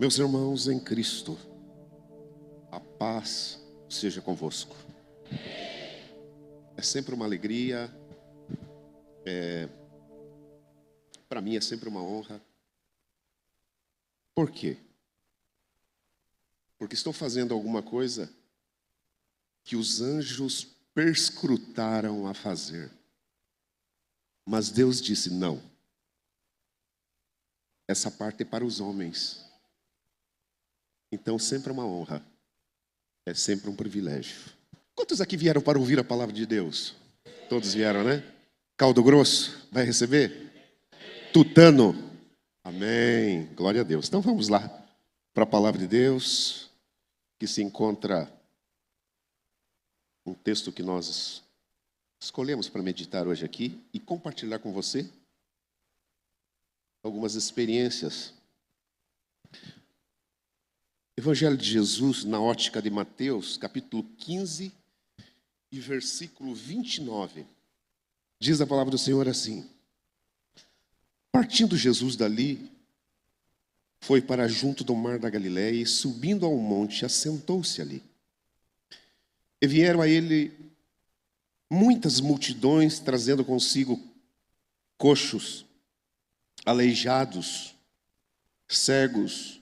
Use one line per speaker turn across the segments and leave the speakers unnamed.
Meus irmãos em Cristo, a paz seja convosco. É sempre uma alegria, para mim é sempre uma honra. Por quê? Porque estou fazendo alguma coisa que os anjos perscrutaram a fazer. Mas Deus disse não. Essa parte é para os homens. Então sempre é uma honra. É sempre um privilégio. Quantos aqui vieram para ouvir a palavra de Deus? Todos vieram, né? Caldo grosso, vai receber? Tutano. Amém. Glória a Deus. Então vamos lá para a palavra de Deus, que se encontra um texto que nós escolhemos para meditar hoje aqui e compartilhar com você algumas experiências. Evangelho de Jesus, na ótica de Mateus, capítulo 15 e versículo 29. Diz a palavra do Senhor assim: partindo Jesus dali, foi para junto do mar da Galileia e, subindo ao monte, assentou-se ali. E vieram a ele muitas multidões, trazendo consigo coxos, aleijados, cegos,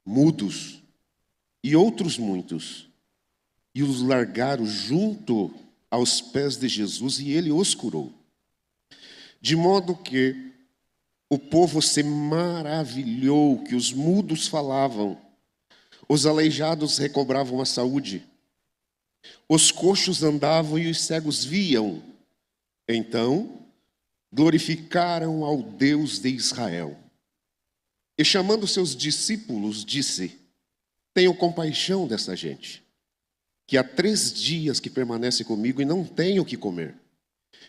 mudos e outros muitos. E os largaram junto aos pés de Jesus e ele os curou. De modo que o povo se maravilhou que os mudos falavam, os aleijados recobravam a saúde, os coxos andavam e os cegos viam. Então glorificaram ao Deus de Israel. E chamando seus discípulos, disse: tenho compaixão dessa gente, que há 3 dias que permanece comigo e não tem o que comer.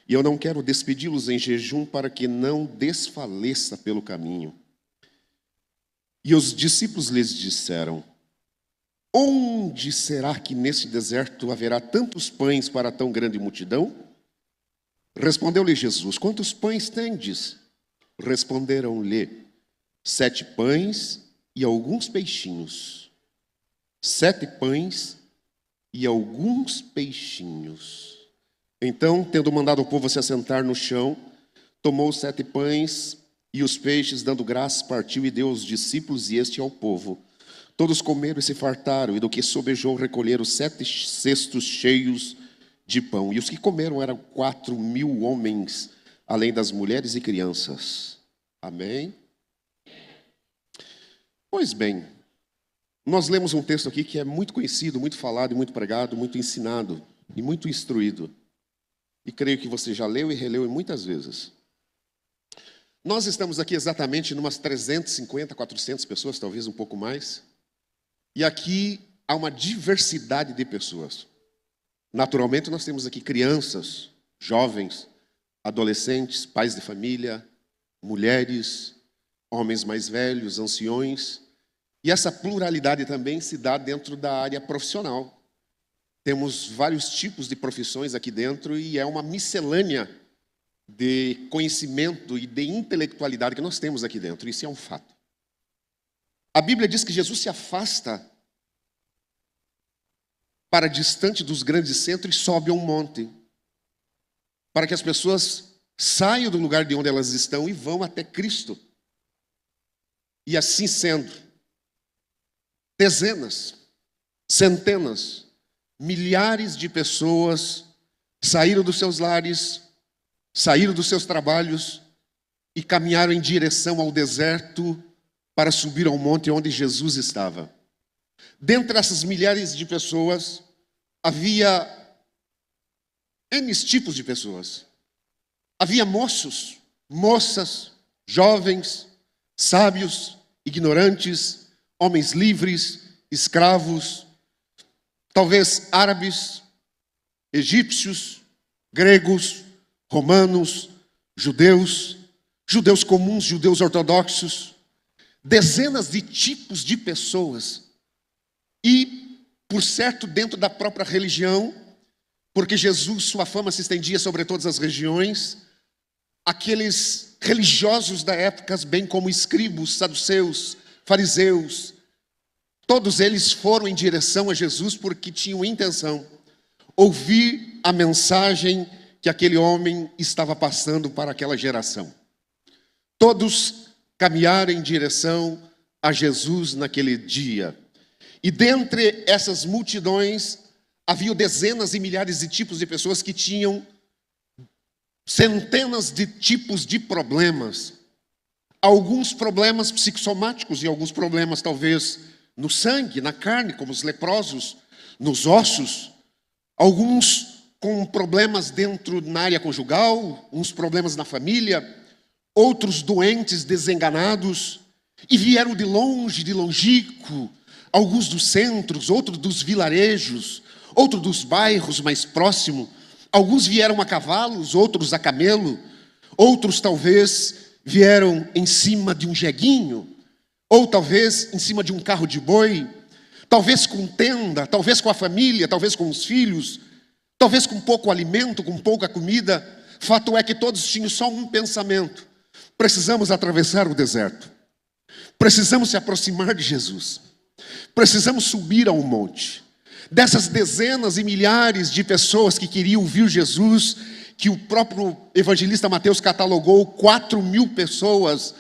E eu não quero despedi-los em jejum para que não desfaleça pelo caminho. E os discípulos lhes disseram: onde será que nesse deserto haverá tantos pães para tão grande multidão? Respondeu-lhe Jesus: quantos pães tendes? Responderam-lhe: 7 pães e alguns peixinhos. 7 pães e alguns peixinhos. Então, tendo mandado o povo se assentar no chão, tomou os 7 pães e os peixes, dando graças, partiu e deu aos discípulos e este ao povo. Todos comeram e se fartaram, e do que sobejou recolheram 7 cestos cheios de pão. E os que comeram eram 4.000 homens, além das mulheres e crianças. Amém? Pois bem, nós lemos um texto aqui que é muito conhecido, muito falado, muito pregado, muito ensinado e muito instruído. E creio que você já leu e releu muitas vezes. Nós estamos aqui exatamente em umas 350, 400 pessoas, talvez um pouco mais. E aqui há uma diversidade de pessoas. Naturalmente, nós temos aqui crianças, jovens, adolescentes, pais de família, mulheres, homens mais velhos, anciões. E essa pluralidade também se dá dentro da área profissional. Temos vários tipos de profissões aqui dentro e é uma miscelânea de conhecimento e de intelectualidade que nós temos aqui dentro. Isso é um fato. A Bíblia diz que Jesus se afasta para distante dos grandes centros e sobe a um monte, para que as pessoas saiam do lugar de onde elas estão e vão até Cristo. E assim sendo, dezenas, centenas, milhares de pessoas saíram dos seus lares, saíram dos seus trabalhos e caminharam em direção ao deserto para subir ao monte onde Jesus estava. Dentre essas milhares de pessoas, havia N tipos de pessoas. Havia moços, moças, jovens, sábios, ignorantes, homens livres, escravos, talvez árabes, egípcios, gregos, romanos, judeus, judeus comuns, judeus ortodoxos, dezenas de tipos de pessoas. E, por certo, dentro da própria religião, porque Jesus, sua fama se estendia sobre todas as regiões, aqueles religiosos da época, bem como escribos, saduceus, fariseus, todos eles foram em direção a Jesus porque tinham intenção ouvir a mensagem que aquele homem estava passando para aquela geração. Todos caminharam em direção a Jesus naquele dia. E dentre essas multidões, havia dezenas e milhares de tipos de pessoas que tinham centenas de tipos de problemas. Alguns problemas psicossomáticos e alguns problemas talvez no sangue, na carne, como os leprosos, nos ossos. Alguns com problemas na área conjugal, uns problemas na família, outros doentes, desenganados, e vieram de longe, de longico, alguns dos centros, outros dos vilarejos, outros dos bairros mais próximos. Alguns vieram a cavalos, outros a camelo, outros talvez vieram em cima de um jeguinho, ou talvez em cima de um carro de boi, talvez com tenda, talvez com a família, talvez com os filhos, talvez com pouco alimento, com pouca comida. Fato é que todos tinham só um pensamento: precisamos atravessar o deserto, precisamos se aproximar de Jesus, precisamos subir ao monte. Dessas dezenas e milhares de pessoas que queriam ouvir Jesus, que o próprio evangelista Mateus catalogou 4.000 pessoas,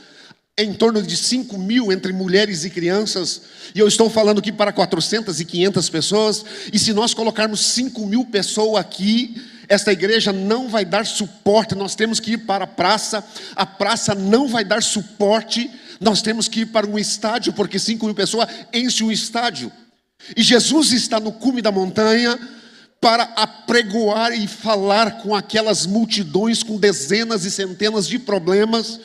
em torno de 5.000 entre mulheres e crianças, e eu estou falando aqui para 400 e 500 pessoas, e se nós colocarmos 5.000 pessoas aqui, esta igreja não vai dar suporte. Nós temos que ir para a praça não vai dar suporte, nós temos que ir para um estádio, porque 5.000 pessoas enchem um estádio. E Jesus está no cume da montanha para apregoar e falar com aquelas multidões com dezenas e centenas de problemas,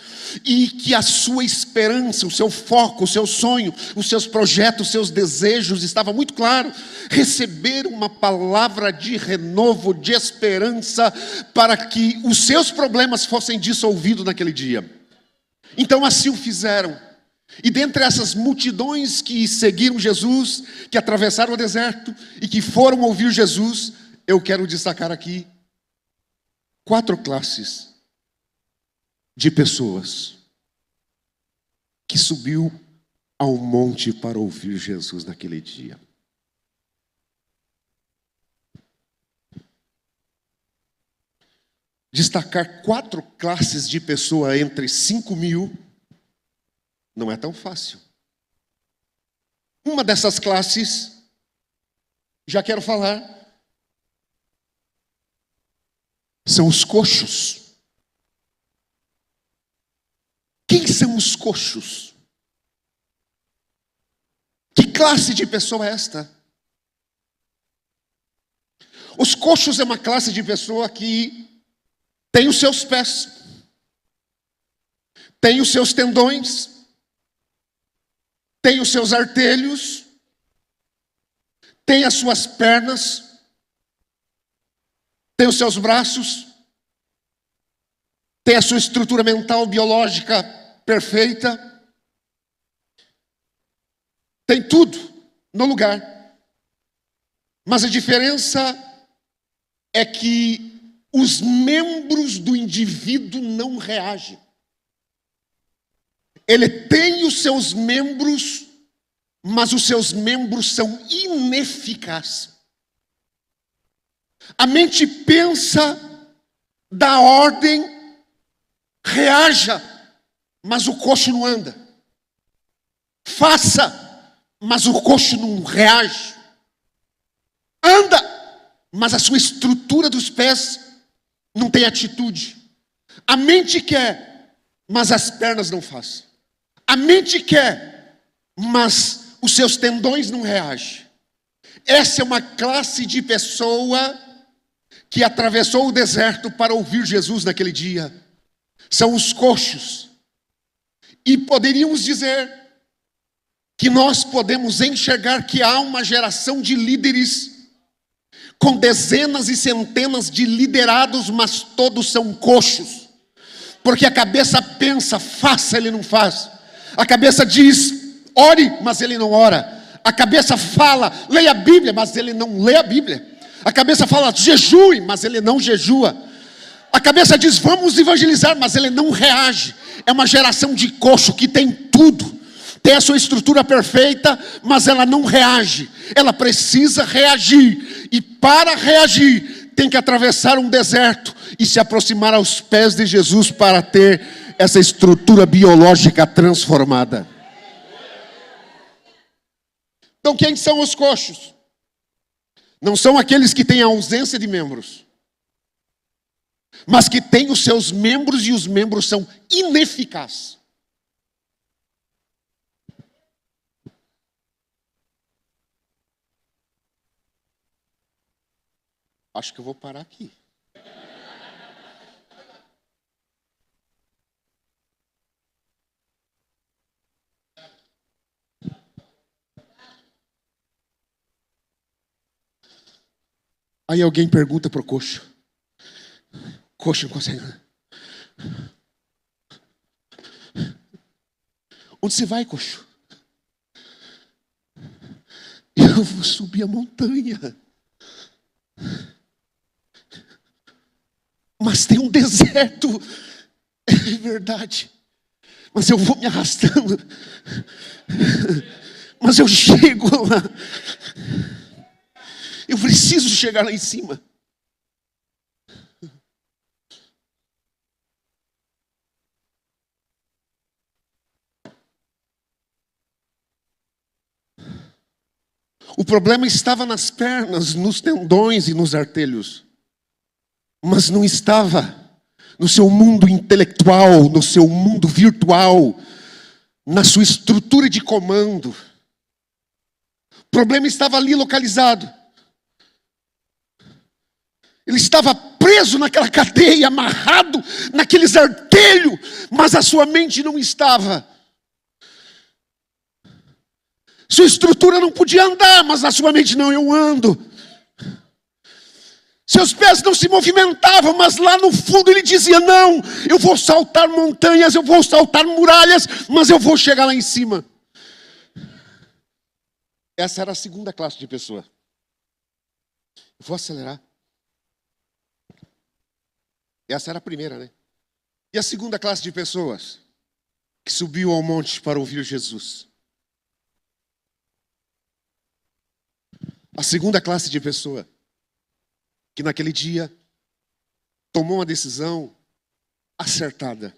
e que a sua esperança, o seu foco, o seu sonho, os seus projetos, os seus desejos estava muito claro: receber uma palavra de renovo, de esperança, para que os seus problemas fossem dissolvidos naquele dia. Então assim o fizeram. E dentre essas multidões que seguiram Jesus, que atravessaram o deserto e que foram ouvir Jesus, eu quero destacar aqui 4 classes de pessoas que subiu ao monte para ouvir Jesus naquele dia. Destacar 4 classes de pessoas entre 5.000 não é tão fácil. Uma dessas classes, já quero falar, são os coxos. Quem são os coxos? Que classe de pessoa é esta? Os coxos é uma classe de pessoa que tem os seus pés, tem os seus tendões, tem os seus artelhos, tem as suas pernas, tem os seus braços, tem a sua estrutura mental biológica perfeita, tem tudo no lugar. Mas a diferença é que os membros do indivíduo não reagem. Ele tem os seus membros, mas os seus membros são ineficazes. A mente pensa, dá ordem, reaja, mas o coxo não anda. Faça, mas o coxo não reage. Anda, mas a sua estrutura dos pés não tem atitude. A mente quer, mas as pernas não fazem. A mente quer, mas os seus tendões não reagem. Essa é uma classe de pessoa que atravessou o deserto para ouvir Jesus naquele dia. São os coxos. E poderíamos dizer que nós podemos enxergar que há uma geração de líderes com dezenas e centenas de liderados, mas todos são coxos. Porque a cabeça pensa, faça, ele não faz. A cabeça diz, ore, mas ele não ora. A cabeça fala, leia a Bíblia, mas ele não lê a Bíblia. A cabeça fala, jejue, mas ele não jejua. A cabeça diz, vamos evangelizar, mas ele não reage. É uma geração de coxo que tem tudo, tem a sua estrutura perfeita, mas ela não reage. Ela precisa reagir. E para reagir, tem que atravessar um deserto e se aproximar aos pés de Jesus para ter essa estrutura biológica transformada. Então, quem são os coxos? Não são aqueles que têm a ausência de membros, mas que têm os seus membros e os membros são ineficazes. Acho que eu vou parar aqui. Aí alguém pergunta para o coxo. Coxo não consegue. Onde você vai, coxo? Eu vou subir a montanha. Mas tem um deserto. É verdade. Mas eu vou me arrastando. Mas eu chego lá. Eu preciso chegar lá em cima. O problema estava nas pernas, nos tendões e nos artelhos. Mas não estava no seu mundo intelectual, no seu mundo virtual, na sua estrutura de comando. O problema estava ali localizado. Ele estava preso naquela cadeia, amarrado naqueles artelhos, mas a sua mente não estava. Sua estrutura não podia andar, mas a sua mente não, eu ando. Seus pés não se movimentavam, mas lá no fundo ele dizia, não, eu vou saltar montanhas, eu vou saltar muralhas, mas eu vou chegar lá em cima. Essa era a segunda classe de pessoa. Eu vou acelerar. Essa era a primeira, né? E a segunda classe de pessoas que subiu ao monte para ouvir Jesus. A segunda classe de pessoa que naquele dia tomou uma decisão acertada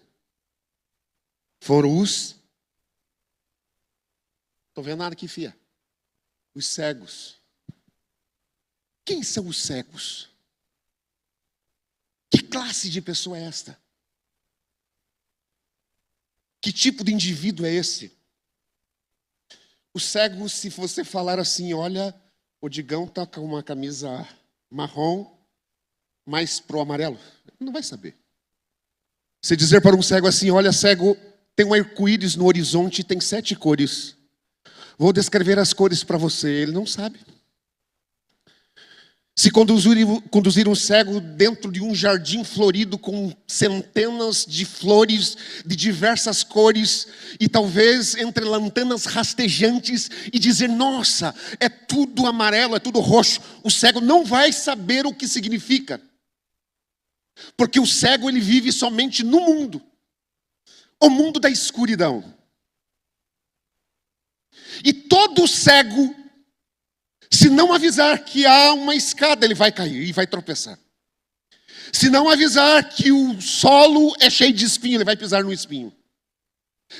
foram os... Estou vendo nada aqui, filha. Os cegos. Quem são os cegos? Que classe de pessoa é esta? Que tipo de indivíduo é esse? O cego, se você falar assim, olha, o Digão está com uma camisa marrom, mais pro amarelo, não vai saber. Se dizer para um cego assim, olha, cego, tem um arco-íris no horizonte e tem 7 cores. Vou descrever as cores para você, ele não sabe. Se conduzir um cego dentro de um jardim florido com centenas de flores de diversas cores e talvez entre lanternas rastejantes e dizer, nossa, é tudo amarelo, é tudo roxo. O cego não vai saber o que significa. Porque o cego ele vive somente no mundo. O mundo da escuridão. E todo cego, se não avisar que há uma escada, ele vai cair e vai tropeçar. Se não avisar que o solo é cheio de espinho, ele vai pisar no espinho.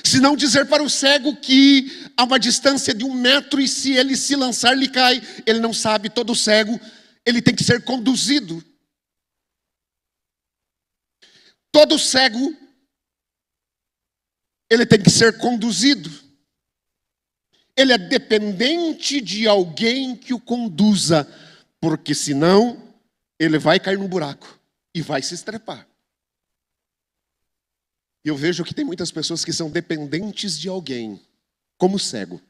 Se não dizer para o cego que há uma distância de 1 metro e se ele se lançar, ele cai. Ele não sabe, todo cego, ele tem que ser conduzido. Todo cego, ele tem que ser conduzido. Ele é dependente de alguém que o conduza, porque senão ele vai cair no buraco e vai se estrepar. E eu vejo que tem muitas pessoas que são dependentes de alguém, como cego.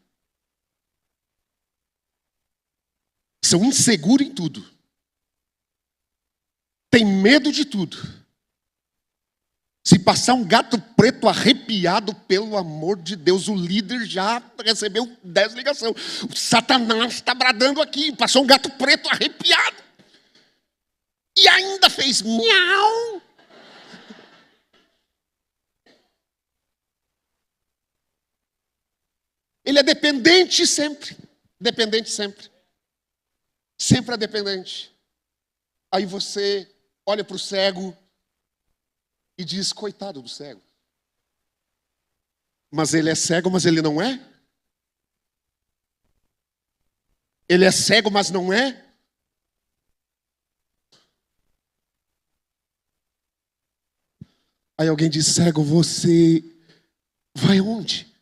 São inseguros em tudo. Tem medo de tudo. Se passar um gato preto arrepiado, pelo amor de Deus, o líder já recebeu 10 ligações. O Satanás está bradando aqui, passou um gato preto arrepiado. E ainda fez miau. Ele é dependente sempre. Dependente sempre. Sempre é dependente. Aí você olha para o cego e diz, coitado do cego. Mas ele é cego, mas ele não é? Ele é cego, mas não é? Aí alguém diz, cego, você vai onde?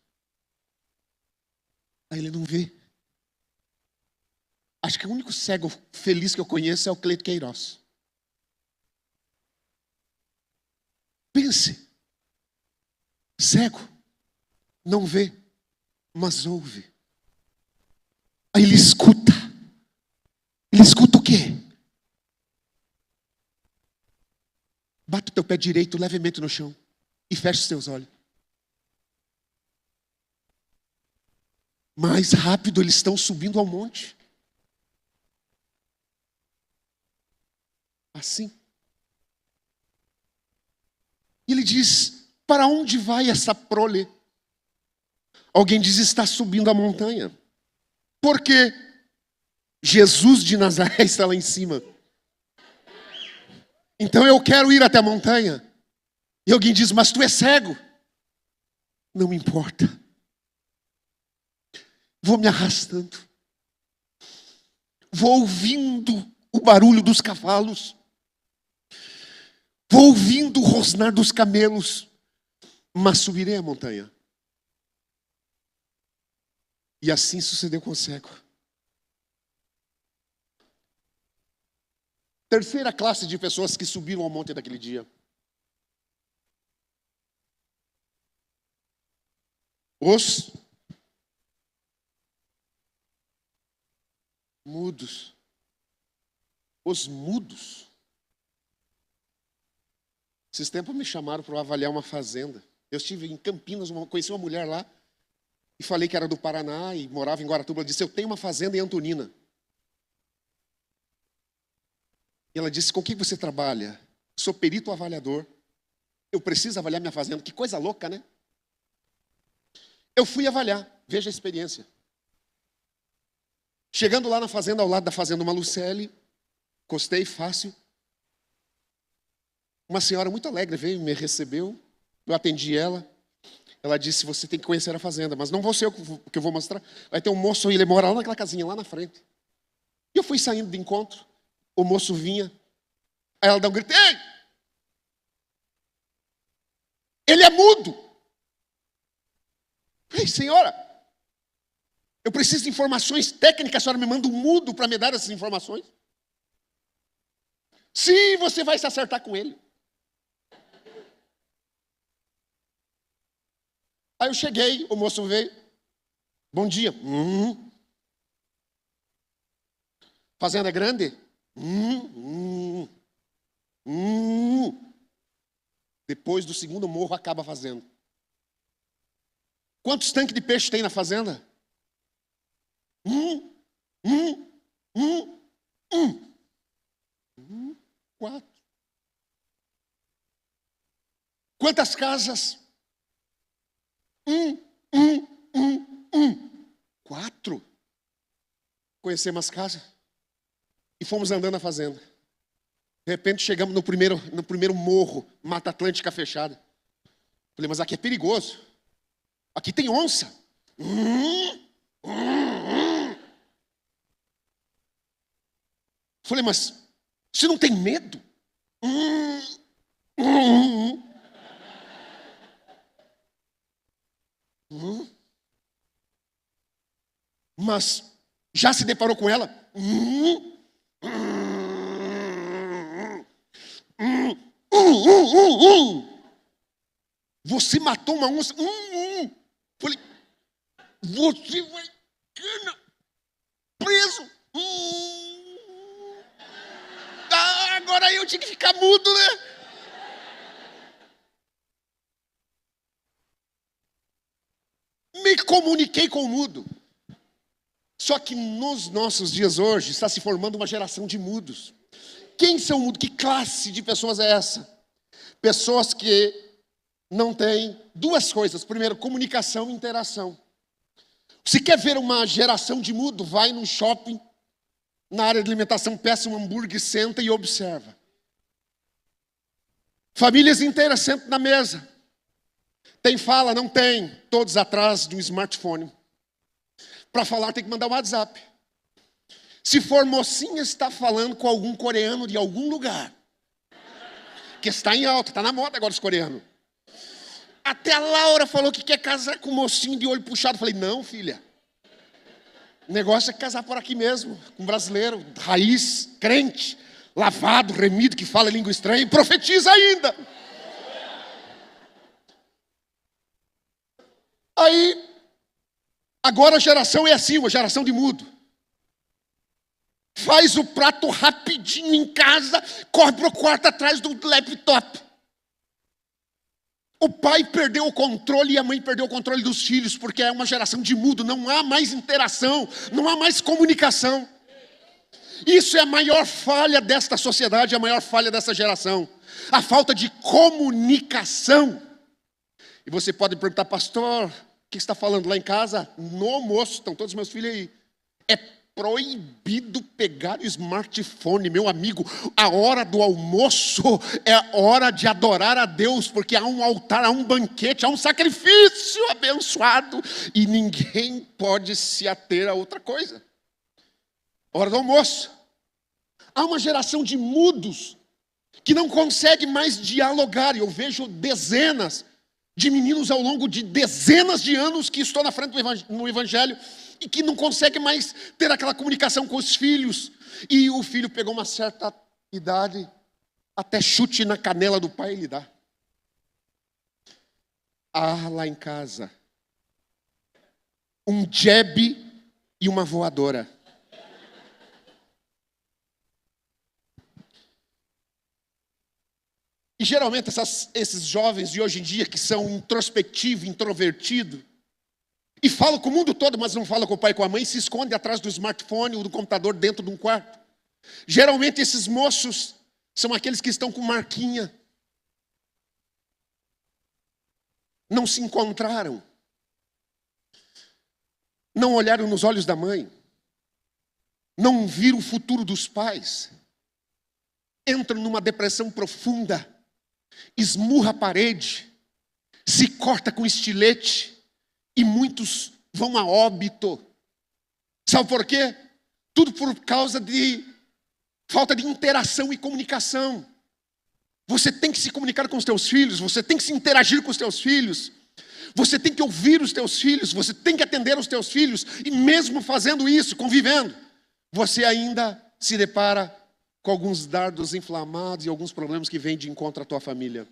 Aí ele não vê. Acho que o único cego feliz que eu conheço é o Cleito Queiroz. Pense. Cego. Não vê, mas ouve. Aí ele escuta. Ele escuta o quê? Bate o teu pé direito levemente no chão e fecha os teus olhos. Mais rápido eles estão subindo ao monte. Assim. E ele diz, para onde vai essa prole? Alguém diz, está subindo a montanha. Por quê? Jesus de Nazaré está lá em cima. Então eu quero ir até a montanha. E alguém diz, mas tu és cego. Não me importa. Vou me arrastando. Vou ouvindo o barulho dos cavalos. Vou ouvindo o rosnar dos camelos. Mas subirei a montanha. E assim sucedeu com o cego. Terceira classe de pessoas que subiram ao monte daquele dia. Os mudos. Os mudos. Esses tempos me chamaram para avaliar uma fazenda. Eu estive em Campinas, conheci uma mulher lá. E falei que era do Paraná e morava em Guaratuba. Ela disse, eu tenho uma fazenda em Antonina. E ela disse, com o que você trabalha? Sou perito avaliador. Eu preciso avaliar minha fazenda. Que coisa louca, né? Eu fui avaliar. Veja a experiência. Chegando lá na fazenda, ao lado da fazenda Malucelli, encostei fácil. Uma senhora muito alegre veio, me recebeu. Eu atendi ela. Ela disse, você tem que conhecer a fazenda, mas não vou ser eu que eu vou mostrar. Vai ter um moço, ele mora lá naquela casinha, lá na frente. E eu fui saindo de encontro, o moço vinha, aí ela dá um grito, ei! Ele é mudo! Ei, senhora, eu preciso de informações técnicas, a senhora me manda um mudo para me dar essas informações? Sim, você vai se acertar com ele. Aí eu cheguei, o moço veio. Bom dia. Fazenda é grande? Depois do segundo morro acaba a fazenda. Quantos tanques de peixe tem na fazenda? 4. Quantas casas? 4. Conhecemos as casas e fomos andando na fazenda. De repente chegamos no primeiro morro, Mata Atlântica fechada. Falei, mas aqui é perigoso. Aqui tem onça. Falei, mas você não tem medo? Mas já se deparou com ela? Você matou uma onça? Falei, você vai preso. Agora eu tinha que ficar mudo, né? Me comuniquei com o mudo. Só que nos nossos dias hoje está se formando uma geração de mudos. Quem são mudos? Que classe de pessoas é essa? Pessoas que não têm duas coisas. Primeiro, comunicação e interação. Se quer ver uma geração de mudo, vai num shopping, na área de alimentação, peça um hambúrguer, senta e observa. Famílias inteiras sentam na mesa. Tem fala? Não tem. Todos atrás de um smartphone. Para falar tem que mandar um WhatsApp. Se for mocinha, está falando com algum coreano de algum lugar. Que está em alta, está na moda agora os coreanos. Até a Laura falou que quer casar com um mocinho de olho puxado. Falei, não, filha. O negócio é casar por aqui mesmo, com um brasileiro, raiz, crente, lavado, remido, que fala língua estranha e profetiza ainda. Aí, agora a geração é assim, uma geração de mudo. Faz o prato rapidinho em casa, corre para o quarto atrás do laptop. O pai perdeu o controle e a mãe perdeu o controle dos filhos, porque é uma geração de mudo, não há mais interação, não há mais comunicação. Isso é a maior falha desta sociedade, a maior falha dessa geração. A falta de comunicação. E você pode perguntar, pastor, o que está falando lá em casa? No almoço, estão todos meus filhos aí. É proibido pegar o smartphone, meu amigo. A hora do almoço é a hora de adorar a Deus, porque há um altar, há um banquete, há um sacrifício abençoado, e ninguém pode se ater a outra coisa. Hora do almoço. Há uma geração de mudos que não consegue mais dialogar. Eu vejo dezenas de meninos ao longo de dezenas de anos que estão na frente no evangelho e que não consegue mais ter aquela comunicação com os filhos. E o filho pegou uma certa idade, até chute na canela do pai ele dá. Ah, lá em casa, um jab e uma voadora. E geralmente esses jovens de hoje em dia que são introspectivos, introvertidos, e falam com o mundo todo, mas não falam com o pai e com a mãe, se escondem atrás do smartphone ou do computador dentro de um quarto. Geralmente esses moços são aqueles que estão com marquinha. Não se encontraram. Não olharam nos olhos da mãe. Não viram o futuro dos pais. Entram numa depressão profunda. Esmurra a parede. Se corta com estilete. E muitos vão a óbito. Sabe por quê? Tudo por causa de falta de interação e comunicação. Você tem que se comunicar com os teus filhos, você tem que se interagir com os teus filhos, você tem que ouvir os teus filhos, você tem que atender os teus filhos, e mesmo fazendo isso, convivendo, você ainda se depara com alguns dardos inflamados e alguns problemas que vêm de encontro à tua família.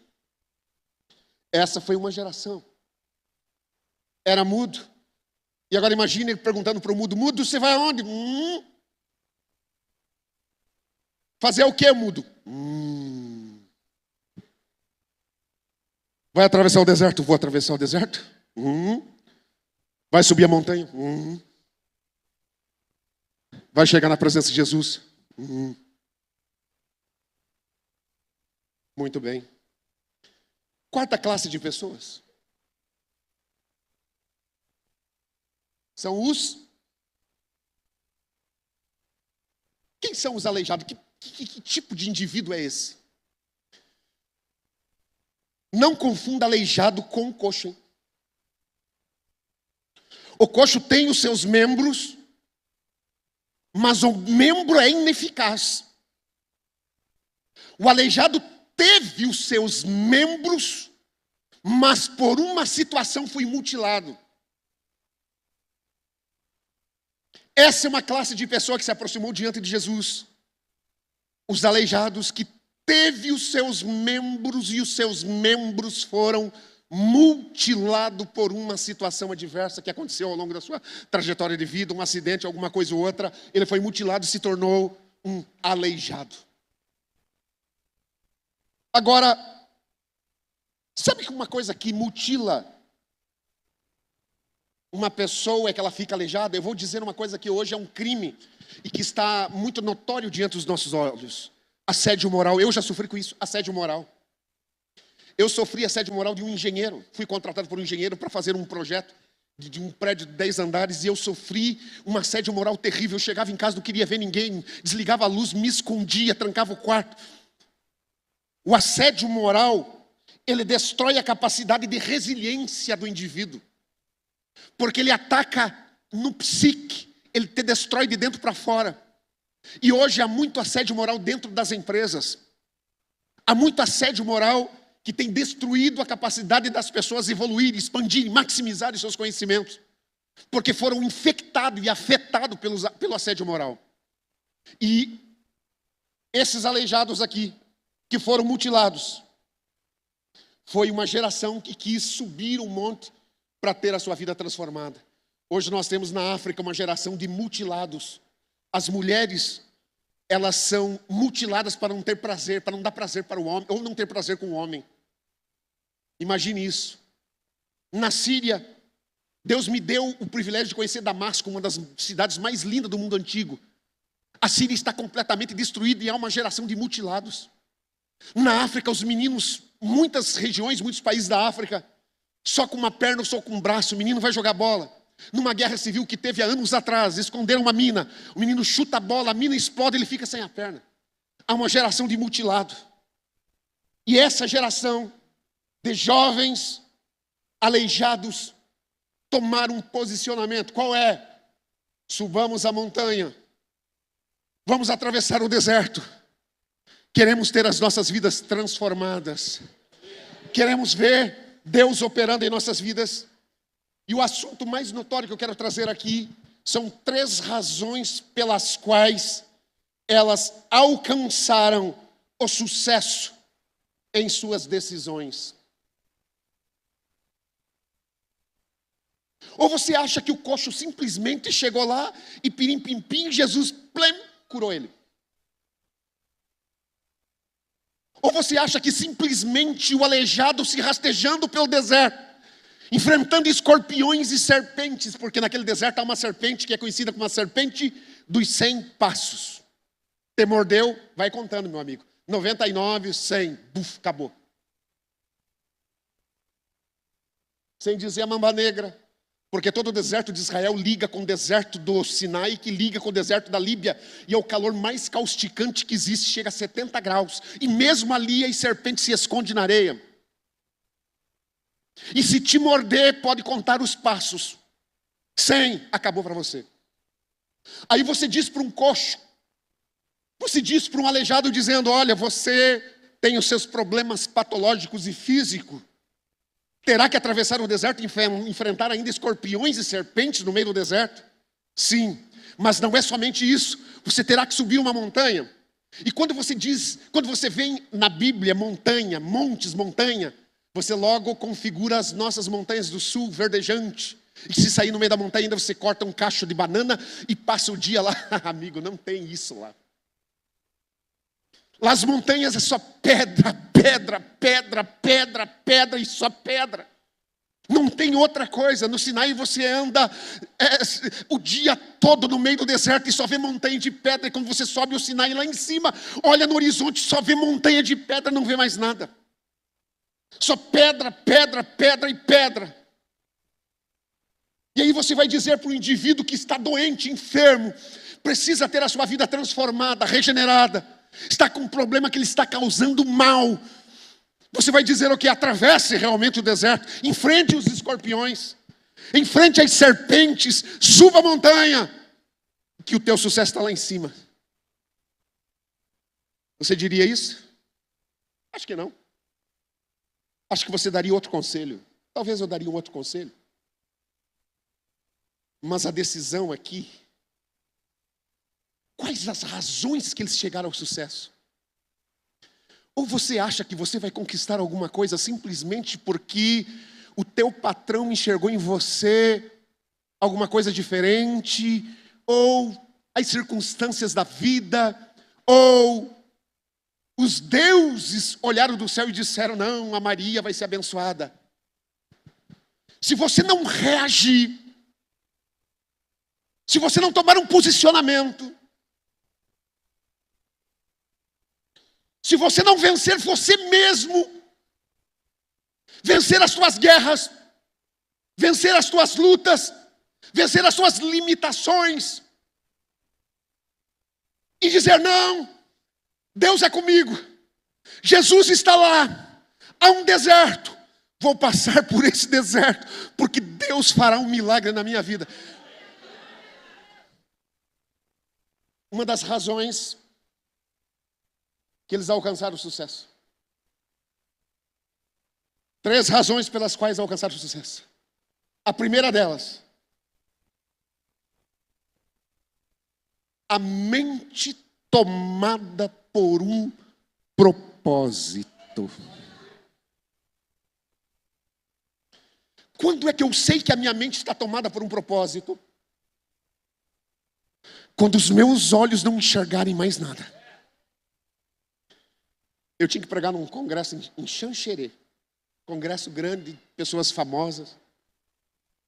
Essa foi uma geração. Era mudo. E agora imagine ele perguntando para o mudo, mudo, você vai aonde? Fazer o que, mudo? Vai atravessar o deserto? Vou atravessar o deserto. Vai subir a montanha? Vai chegar na presença de Jesus? Muito bem. Quarta classe de pessoas são os... Quem são os aleijados? Que tipo de indivíduo é esse? Não confunda aleijado com coxo. Hein? O coxo tem os seus membros, mas o membro é ineficaz. O aleijado teve os seus membros, mas por uma situação foi mutilado. Essa é uma classe de pessoa que se aproximou diante de Jesus. Os aleijados que teve os seus membros e os seus membros foram mutilados por uma situação adversa que aconteceu ao longo da sua trajetória de vida, um acidente, alguma coisa ou outra. Ele foi mutilado e se tornou um aleijado. Agora, sabe que uma coisa que mutila uma pessoa é que ela fica aleijada? Eu vou dizer uma coisa que hoje é um crime e que está muito notório diante dos nossos olhos. Assédio moral. Eu já sofri com isso, assédio moral. Eu sofri assédio moral de um engenheiro. Fui contratado por um engenheiro para fazer um projeto. de um prédio de 10 andares, e eu sofri um assédio moral terrível. Eu chegava em casa, não queria ver ninguém, desligava a luz, me escondia, trancava o quarto. O assédio moral, ele destrói a capacidade de resiliência do indivíduo, porque ele ataca no psique, ele te destrói de dentro para fora. E hoje há muito assédio moral dentro das empresas. Há muito assédio moral que tem destruído a capacidade das pessoas evoluírem, expandirem, maximizarem seus conhecimentos, porque foram infectados e afetados pelo assédio moral. E esses aleijados aqui, que foram mutilados, foi uma geração que quis subir um monte para ter a sua vida transformada. Hoje nós temos na África uma geração de mutilados. As mulheres, elas são mutiladas para não ter prazer, para não dar prazer para o homem, ou não ter prazer com o homem. Imagine isso. Na Síria, Deus me deu o privilégio de conhecer Damasco, uma das cidades mais lindas do mundo antigo. A Síria está completamente destruída e há uma geração de mutilados. Na África, os meninos, muitas regiões, muitos países da África, só com uma perna ou só com um braço, o menino vai jogar bola. Numa guerra civil que teve há anos atrás, esconderam uma mina, o menino chuta a bola, a mina explode, ele fica sem a perna. Há uma geração de mutilado. E essa geração de jovens aleijados tomaram um posicionamento. Qual é? Subamos a montanha, vamos atravessar o deserto. Queremos ter as nossas vidas transformadas. Queremos ver Deus operando em nossas vidas. E o assunto mais notório que eu quero trazer aqui são 3 razões pelas quais elas alcançaram o sucesso em suas decisões. Ou você acha que o coxo simplesmente chegou lá e pirim-pim-pim, Jesus plem, curou ele? Ou você acha que simplesmente o aleijado se rastejando pelo deserto, enfrentando escorpiões e serpentes, porque naquele deserto há uma serpente que é conhecida como a serpente dos 100 passos. Te mordeu, vai contando, meu amigo. 99, 100, buf, acabou. Sem dizer a mamba negra, porque todo o deserto de Israel liga com o deserto do Sinai, que liga com o deserto da Líbia, e é o calor mais causticante que existe, chega a 70 graus, e mesmo ali a serpente se esconde na areia. E se te morder, pode contar os passos. 100, acabou para você. Aí você diz para um coxo, você diz para um aleijado dizendo, olha, você tem os seus problemas patológicos e físicos, terá que atravessar o deserto e enfrentar ainda escorpiões e serpentes no meio do deserto? Sim, mas não é somente isso. Você terá que subir uma montanha. E quando você vê na Bíblia montanha, montes, montanha, você logo configura as nossas montanhas do sul, verdejante. E se sair no meio da montanha ainda você corta um cacho de banana e passa o dia lá. Amigo, não tem isso lá. Lá as montanhas é só pedra, pedra, pedra, pedra, pedra e só pedra. Não tem outra coisa. No Sinai você anda o dia todo no meio do deserto e só vê montanha de pedra. E quando você sobe o Sinai lá em cima, olha no horizonte, só vê montanha de pedra, não vê mais nada. Só pedra, pedra, pedra e pedra. E aí você vai dizer para o indivíduo que está doente, enfermo, precisa ter a sua vida transformada, regenerada, está com um problema que lhe está causando mal. Você vai dizer o que? Atravesse realmente o deserto, enfrente os escorpiões, enfrente as serpentes, suba a montanha, que o teu sucesso está lá em cima. Você diria isso? Acho que não. Acho que você daria outro conselho. Talvez eu daria um outro conselho. Mas a decisão aqui, quais as razões que eles chegaram ao sucesso? Ou você acha que você vai conquistar alguma coisa simplesmente porque o teu patrão enxergou em você alguma coisa diferente, ou as circunstâncias da vida, ou os deuses olharam do céu e disseram, não, a Maria vai ser abençoada. Se você não reagir, se você não tomar um posicionamento, se você não vencer você mesmo, vencer as suas guerras, vencer as tuas lutas, vencer as tuas limitações e dizer: não, Deus é comigo, Jesus está lá, há um deserto, vou passar por esse deserto, porque Deus fará um milagre na minha vida. Uma das razões que eles alcançaram o sucesso. 3 razões pelas quais alcançaram o sucesso. A primeira delas: a mente tomada por um propósito. Quando é que eu sei que a minha mente está tomada por um propósito? Quando os meus olhos não enxergarem mais nada. Eu tinha que pregar num congresso em Xanxerê. Congresso grande, pessoas famosas.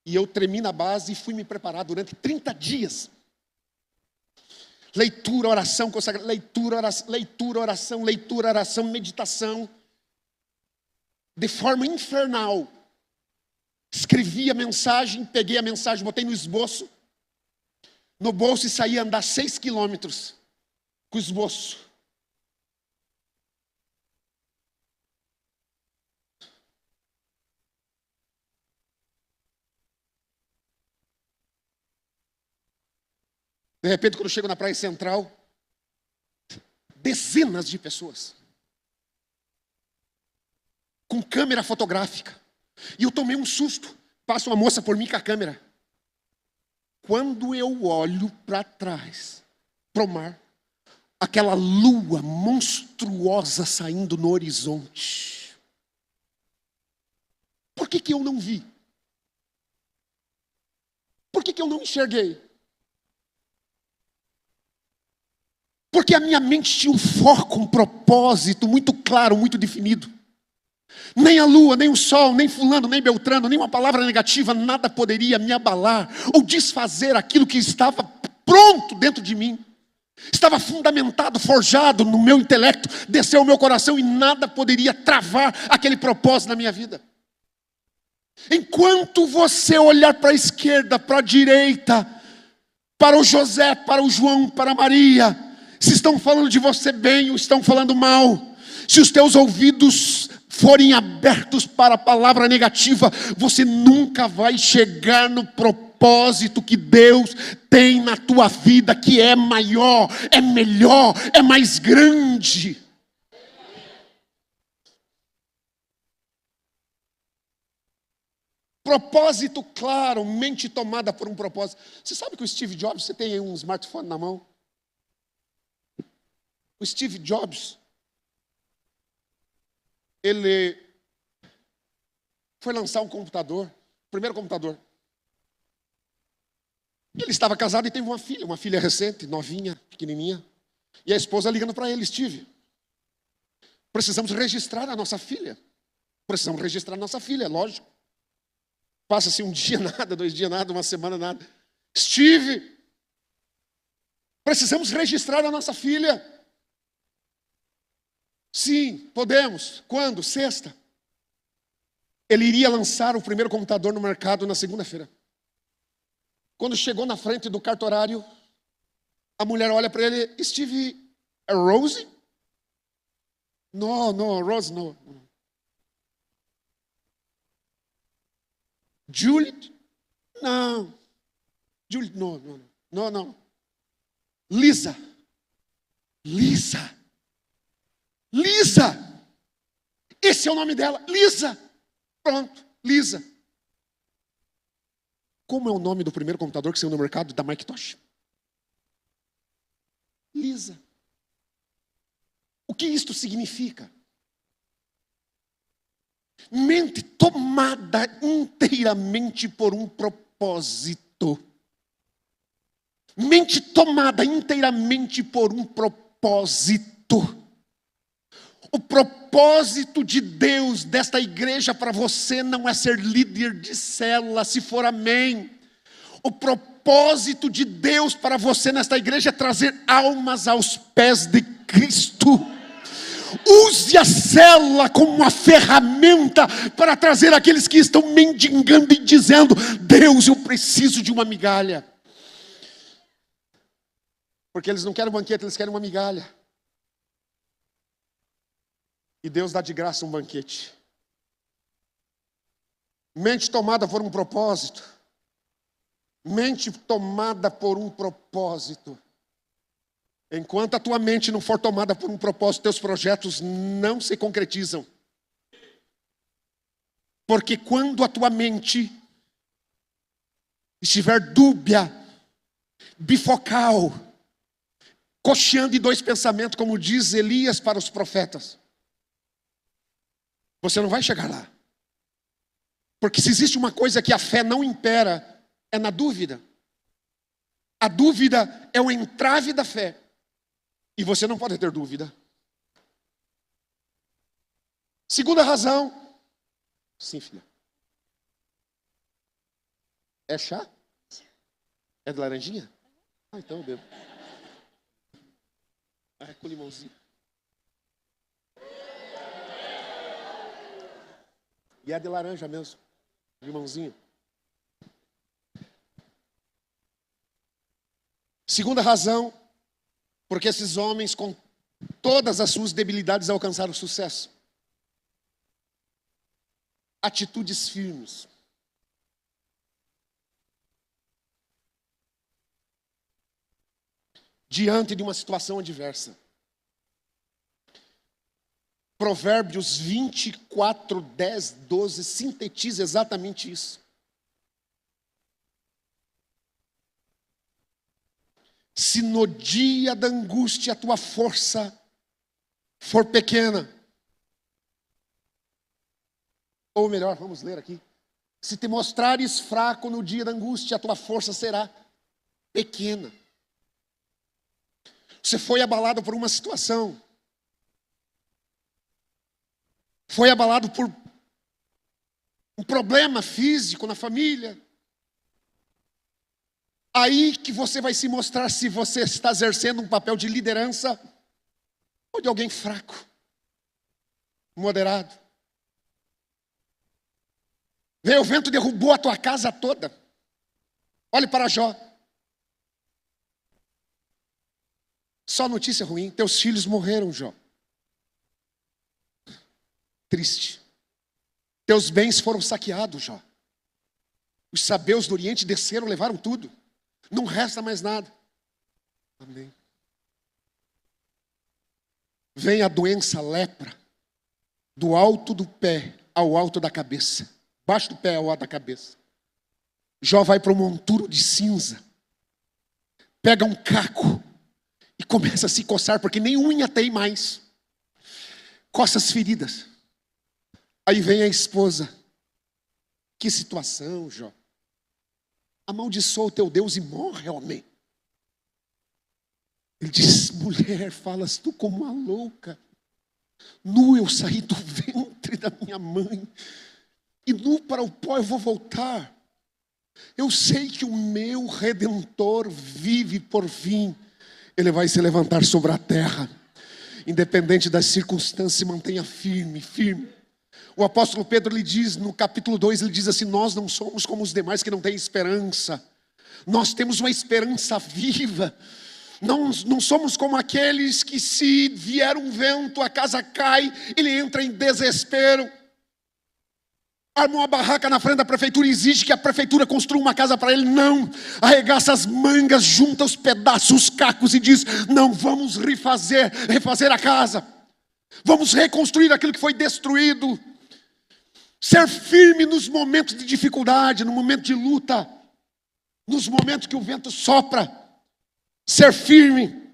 E eu tremi na base e fui me preparar durante 30 dias. Leitura, oração, consagração, leitura, oração, meditação. De forma infernal. Escrevi a mensagem, peguei a mensagem, botei no esboço. No bolso e saí andar 6 quilômetros com o esboço. De repente, quando eu chego na Praia Central, dezenas de pessoas com câmera fotográfica. E eu tomei um susto. Passa uma moça por mim com a câmera. Quando eu olho para trás, para o mar, aquela lua monstruosa saindo no horizonte. Por que eu não vi? Por que eu não enxerguei? Porque a minha mente tinha um foco, um propósito muito claro, muito definido. Nem a lua, nem o sol, nem fulano, nem beltrano, nem uma palavra negativa, nada poderia me abalar ou desfazer aquilo que estava pronto dentro de mim. Estava fundamentado, forjado no meu intelecto, desceu ao meu coração e nada poderia travar aquele propósito na minha vida. Enquanto você olhar para a esquerda, para a direita, para o José, para o João, para a Maria, se estão falando de você bem ou estão falando mal, se os teus ouvidos forem abertos para a palavra negativa, você nunca vai chegar no propósito que Deus tem na tua vida, que é maior, é melhor, é mais grande. Propósito claro, mente tomada por um propósito. Você sabe que o Steve Jobs, você tem aí um smartphone na mão? O Steve Jobs, ele foi lançar um computador, o primeiro computador. Ele estava casado e teve uma filha recente, novinha, pequenininha. E a esposa ligando para ele: Steve, precisamos registrar a nossa filha. Precisamos registrar a nossa filha, é lógico. Passa-se um dia nada, 2 dias nada, uma semana nada. Steve, precisamos registrar a nossa filha. Sim, podemos. Quando? Sexta. Ele iria lançar o primeiro computador no mercado na segunda-feira. Quando chegou na frente do cartorário, a mulher olha para ele: Steve, é Rose? Não, Rose não. Juliet? Não. Juliet, não. Lisa. Esse é o nome dela, Lisa. Pronto, Lisa. Como é o nome do primeiro computador que saiu no mercado da Macintosh? Lisa. O que isto significa? Mente tomada inteiramente por um propósito. Mente tomada inteiramente por um propósito. O propósito de Deus desta igreja para você não é ser líder de célula, se for amém. O propósito de Deus para você nesta igreja é trazer almas aos pés de Cristo. Use a célula como uma ferramenta para trazer aqueles que estão mendigando e dizendo: Deus, eu preciso de uma migalha. Porque eles não querem um banquete, eles querem uma migalha. E Deus dá de graça um banquete. Mente tomada por um propósito. Mente tomada por um propósito. Enquanto a tua mente não for tomada por um propósito, teus projetos não se concretizam. Porque quando a tua mente estiver dúbia, bifocal, cocheando em dois pensamentos, como diz Elias para os profetas, você não vai chegar lá. Porque se existe uma coisa que a fé não impera, é na dúvida. A dúvida é o entrave da fé. E você não pode ter dúvida. Segunda razão. Sim, filha. É chá? É de laranjinha? Ah, então eu bebo. Ah, é com limãozinho. E é de laranja mesmo. Limãozinho. Segunda razão. Porque esses homens, com todas as suas debilidades, alcançaram sucesso. Atitudes firmes. Diante de uma situação adversa. Provérbios 24, 10, 12 sintetiza exatamente isso. Se no dia da angústia a tua força for pequena, ou melhor, vamos ler aqui. Se te mostrares fraco no dia da angústia, a tua força será pequena. Você foi abalado por uma situação. Foi abalado por um problema físico na família. Aí que você vai se mostrar se você está exercendo um papel de liderança ou de alguém fraco, moderado. Veio o vento, derrubou a tua casa toda. Olhe para Jó. Só notícia ruim, teus filhos morreram, Jó. Triste. Teus bens foram saqueados, Jó. Os sabeus do Oriente desceram, levaram tudo. Não resta mais nada. Amém. Vem a doença, a lepra, do alto do pé ao alto da cabeça. Baixo do pé ao alto da cabeça. Jó vai para um monturo de cinza. Pega um caco e começa a se coçar, porque nem unha tem mais. Coça as feridas. Aí vem a esposa. Que situação, Jó. Amaldiçoa o teu Deus e morre, homem. Ele diz: mulher, falas tu como uma louca. Nu eu saí do ventre da minha mãe, e nu para o pó eu vou voltar. Eu sei que o meu Redentor vive por fim. Ele vai se levantar sobre a terra. Independente das circunstâncias, se mantenha firme, firme. O apóstolo Pedro, ele diz, no capítulo 2, ele diz assim: nós não somos como os demais que não têm esperança. Nós temos uma esperança viva. Não somos como aqueles que, se vier um vento, a casa cai, ele entra em desespero. Arma uma barraca na frente da prefeitura e exige que a prefeitura construa uma casa para ele. Não, arregaça as mangas, junta os pedaços, os cacos e diz: não, vamos refazer a casa. Vamos reconstruir aquilo que foi destruído. Ser firme nos momentos de dificuldade, no momento de luta, nos momentos que o vento sopra. Ser firme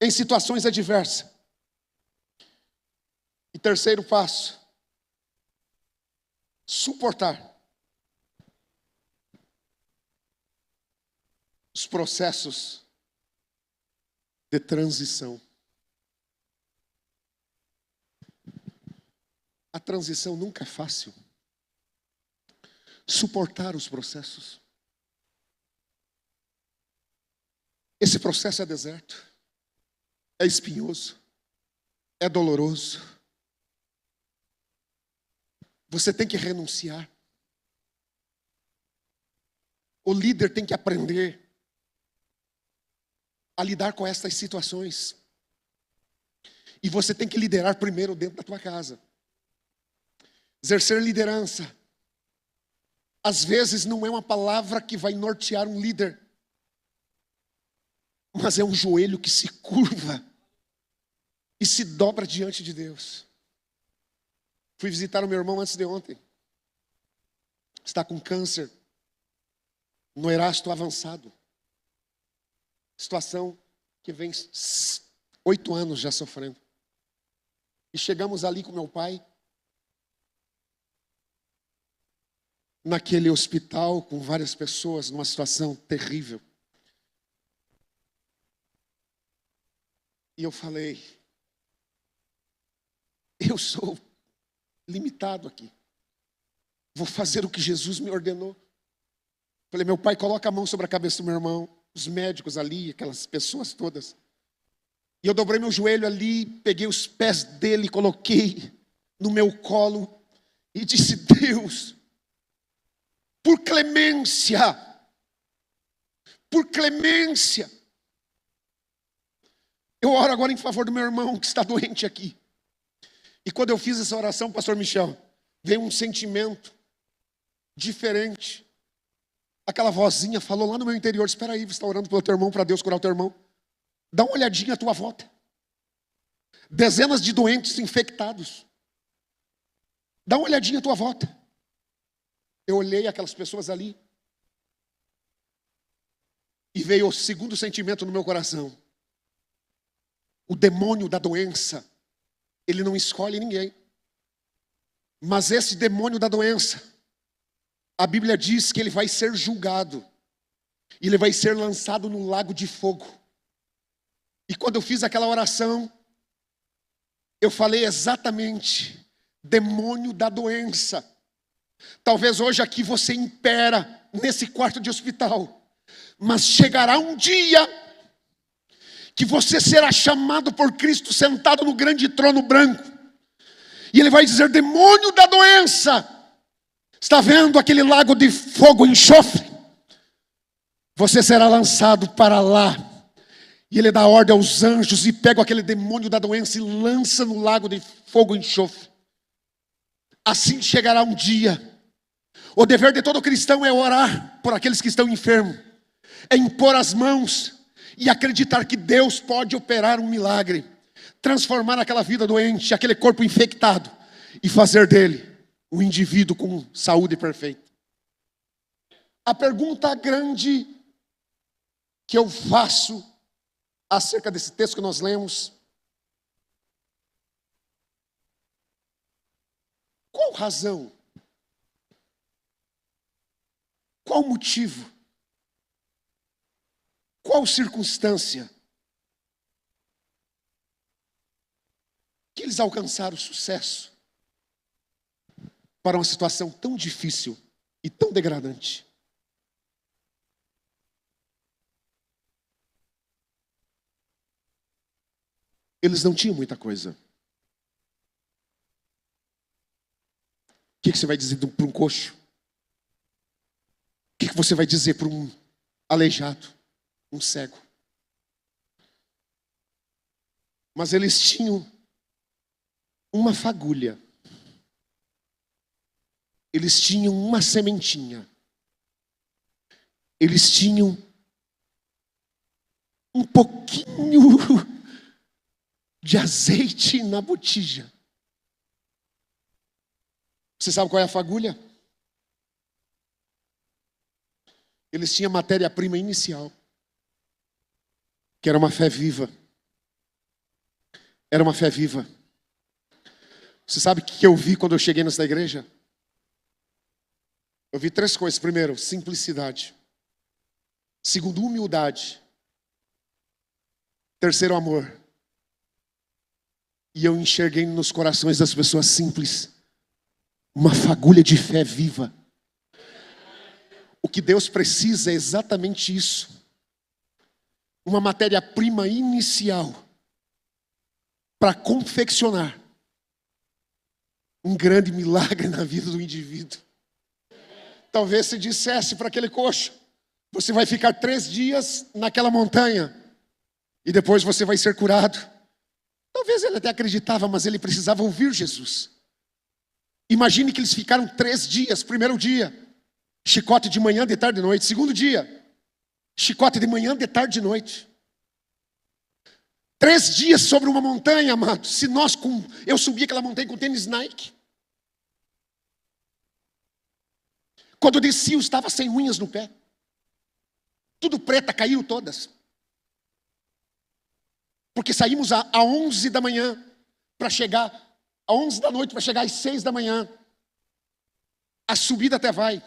em situações adversas. E terceiro passo, suportar os processos de transição. A transição nunca é fácil. Suportar os processos. Esse processo é deserto, é espinhoso, é doloroso. Você tem que renunciar. O líder tem que aprender a lidar com estas situações. E você tem que liderar primeiro dentro da tua casa. Exercer liderança. Às vezes não é uma palavra que vai nortear um líder, mas é um joelho que se curva e se dobra diante de Deus. Fui visitar o meu irmão antes de ontem. Está com câncer no erasto avançado. Situação que vem 8 anos já sofrendo. E chegamos ali com meu pai, naquele hospital com várias pessoas, numa situação terrível. E eu falei, eu sou limitado aqui. Vou fazer o que Jesus me ordenou. Falei, meu pai, coloca a mão sobre a cabeça do meu irmão. Os médicos ali, aquelas pessoas todas. E eu dobrei meu joelho ali, peguei os pés dele, coloquei no meu colo e disse, Deus, por clemência, eu oro agora em favor do meu irmão que está doente aqui. E quando eu fiz essa oração, pastor Michel, veio um sentimento diferente. Aquela vozinha falou lá no meu interior, espera aí, você está orando pelo teu irmão, para Deus curar o teu irmão. Dá uma olhadinha à tua volta. Dezenas de doentes infectados. Dá uma olhadinha à tua volta. Eu olhei aquelas pessoas ali. E veio o segundo sentimento no meu coração. O demônio da doença, ele não escolhe ninguém. Mas esse demônio da doença, a Bíblia diz que ele vai ser julgado. E ele vai ser lançado no lago de fogo. E quando eu fiz aquela oração, eu falei exatamente, demônio da doença. Talvez hoje aqui você impera nesse quarto de hospital, mas chegará um dia que você será chamado por Cristo sentado no grande trono branco. E ele vai dizer, demônio da doença, está vendo aquele lago de fogo e enxofre? Você será lançado para lá. E ele dá ordem aos anjos e pega aquele demônio da doença e lança no lago de fogo e enxofre. Assim chegará um dia. O dever de todo cristão é orar por aqueles que estão enfermos. É impor as mãos e acreditar que Deus pode operar um milagre. Transformar aquela vida doente, aquele corpo infectado. E fazer dele um indivíduo com saúde perfeita. A pergunta grande que eu faço acerca desse texto que nós lemos. Qual razão? Qual motivo? Qual circunstância que eles alcançaram sucesso para uma situação tão difícil e tão degradante? Eles não tinham muita coisa. O que você vai dizer para um coxo? O que você vai dizer para um aleijado, um cego? Mas eles tinham uma fagulha. Eles tinham uma sementinha. Eles tinham um pouquinho de azeite na botija. Você sabe qual é a fagulha? Eles tinham matéria-prima inicial, que era uma fé viva. Era uma fé viva. Você sabe o que eu vi quando eu cheguei nessa igreja? Eu vi 3 coisas. Primeiro, simplicidade. Segundo, humildade. Terceiro, amor. E eu enxerguei nos corações das pessoas simples uma fagulha de fé viva. O que Deus precisa é exatamente isso. Uma matéria-prima inicial para confeccionar um grande milagre na vida do indivíduo. Talvez se dissesse para aquele coxo: você vai ficar 3 dias naquela montanha e depois você vai ser curado. Talvez ele até acreditava, mas ele precisava ouvir Jesus. Imagine que eles ficaram 3 dias. Primeiro dia, chicote de manhã, de tarde e de noite. Segundo dia, chicote de manhã, de tarde e de noite. 3 dias sobre uma montanha, amado. Se eu subi aquela montanha com tênis Nike. Quando eu desci, eu estava sem unhas no pé. Tudo preta, caíram todas. Porque saímos a 11 da manhã para chegar, a 11 da noite para chegar às 6 da manhã. A subida até vai.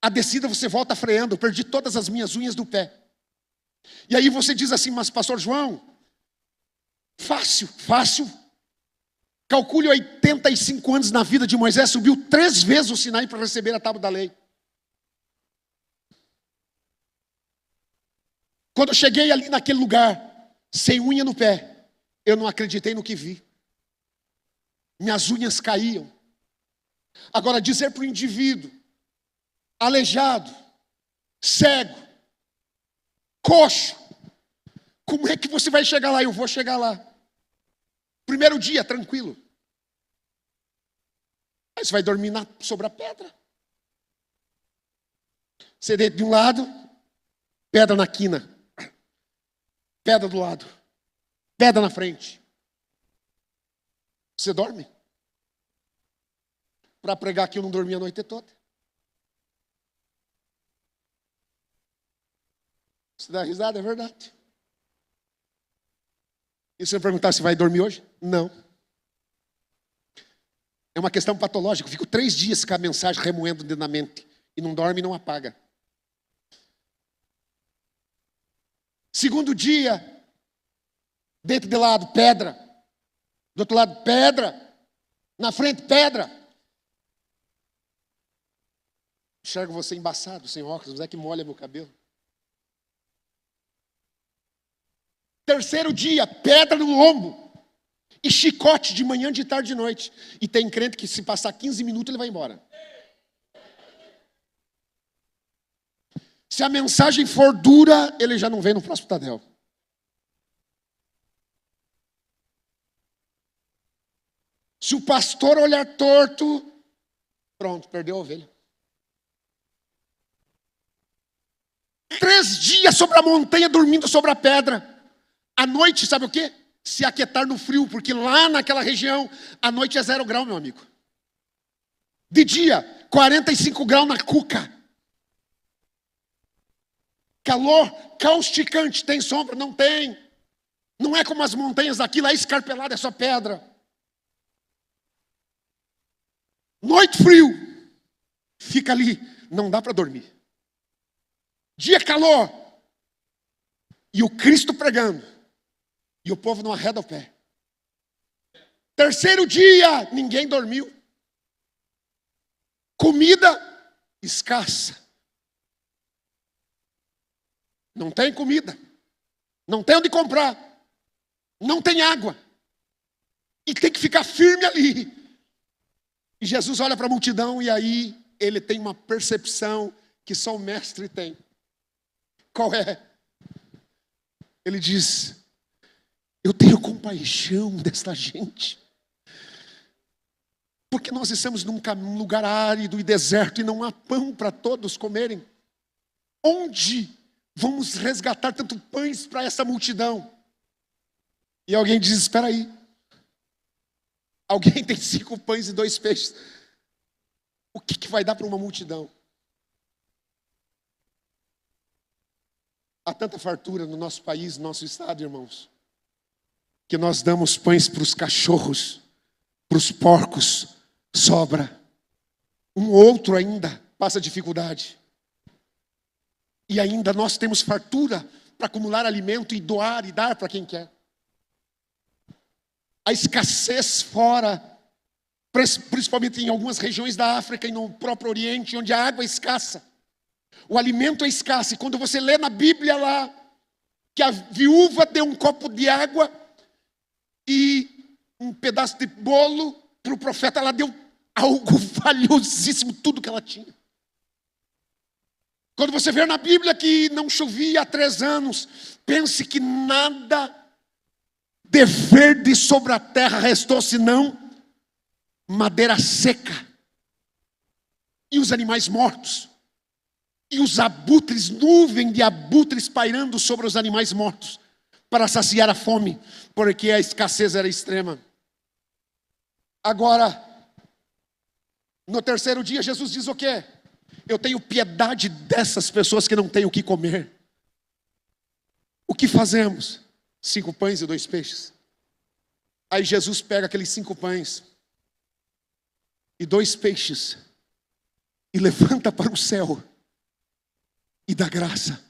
A descida você volta freando. Eu perdi todas as minhas unhas do pé. E aí você diz assim: mas pastor João, fácil. Calcule 85 anos na vida de Moisés, subiu 3 vezes o Sinai para receber a tábua da lei. Quando eu cheguei ali naquele lugar, sem unha no pé, eu não acreditei no que vi. Minhas unhas caíam. Agora, dizer para o indivíduo, aleijado, cego, coxo, como é que você vai chegar lá? Eu vou chegar lá. Primeiro dia, tranquilo. Aí você vai dormir sobre a pedra. Você deita de um lado, pedra na quina. Pedra do lado. Pedra na frente. Você dorme? Para pregar aqui eu não dormi a noite toda. Você dá risada, é verdade. E se eu perguntar se vai dormir hoje? Não. É uma questão patológica. Eu fico 3 dias com a mensagem remoendo dentro da mente. E não dorme e não apaga. Segundo dia, dentro de lado, pedra. Do outro lado, pedra. Na frente, pedra. Enxergo você embaçado, sem óculos, é que molha meu cabelo. Terceiro dia, pedra no lombo. E chicote de manhã, de tarde e de noite. E tem crente que se passar 15 minutos ele vai embora. Se a mensagem for dura, ele já não vem no próximo Tadel. Se o pastor olhar torto, pronto, perdeu a ovelha. 3 dias sobre a montanha, dormindo sobre a pedra. À noite, sabe o quê? Se aquietar no frio, porque lá naquela região, a noite é 0 grau, meu amigo. De dia, 45 graus na cuca. Calor causticante, tem sombra? Não tem. Não é como as montanhas daqui, lá é escarpelado, é só pedra. Noite frio, fica ali, não dá para dormir. Dia calor, e o Cristo pregando, e o povo não arreda o pé. Terceiro dia, ninguém dormiu. Comida escassa. Não tem comida, não tem onde comprar, não tem água, e tem que ficar firme ali. E Jesus olha para a multidão e aí ele tem uma percepção que só o mestre tem. Qual é? Ele diz: eu tenho compaixão desta gente, porque nós estamos num lugar árido e deserto e não há pão para todos comerem. Onde vamos resgatar tanto pães para essa multidão? E alguém diz: espera aí. Alguém tem 5 pães e 2 peixes. O que vai dar para uma multidão? Há tanta fartura no nosso país, no nosso estado, irmãos, que nós damos pães para os cachorros, para os porcos, sobra. Um outro ainda passa dificuldade. E ainda nós temos fartura para acumular alimento e doar e dar para quem quer. A escassez fora, principalmente em algumas regiões da África e no próprio Oriente, onde a água é escassa. O alimento é escasso. E quando você lê na Bíblia lá, que a viúva deu um copo de água e um pedaço de bolo. Para o profeta ela deu algo valiosíssimo, tudo que ela tinha. Quando você vê na Bíblia que não chovia há 3 anos, pense que nada de verde sobre a terra restou, senão madeira seca, e os animais mortos, e os abutres, nuvem de abutres pairando sobre os animais mortos, para saciar a fome, porque a escassez era extrema. Agora, no 3º dia, Jesus diz o quê? Eu tenho piedade dessas pessoas que não têm o que comer. O que fazemos? 5 pães e 2 peixes. Aí Jesus pega aqueles 5 pães e 2 peixes e levanta para o céu e dá graça.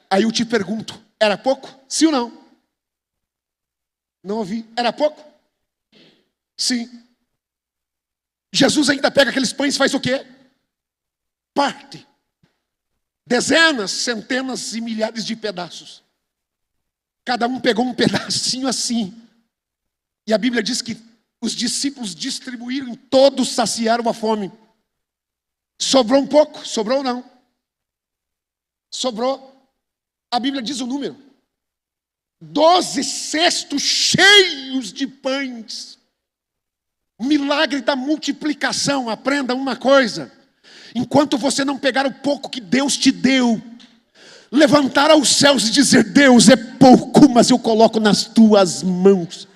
Aí eu te pergunto, era pouco? Sim ou não? Não ouvi. Era pouco? Sim. Jesus ainda pega aqueles pães e faz o quê? Parte. Dezenas, centenas e milhares de pedaços. Cada um pegou um pedacinho assim. E a Bíblia diz que os discípulos distribuíram em todos, saciaram a fome. Sobrou um pouco? Sobrou ou não? Sobrou. A Bíblia diz o número. 12 cestos cheios de pães. Milagre da multiplicação. Aprenda uma coisa. Enquanto você não pegar o pouco que Deus te deu, levantar aos céus e dizer: Deus, é pouco, mas eu coloco nas tuas mãos.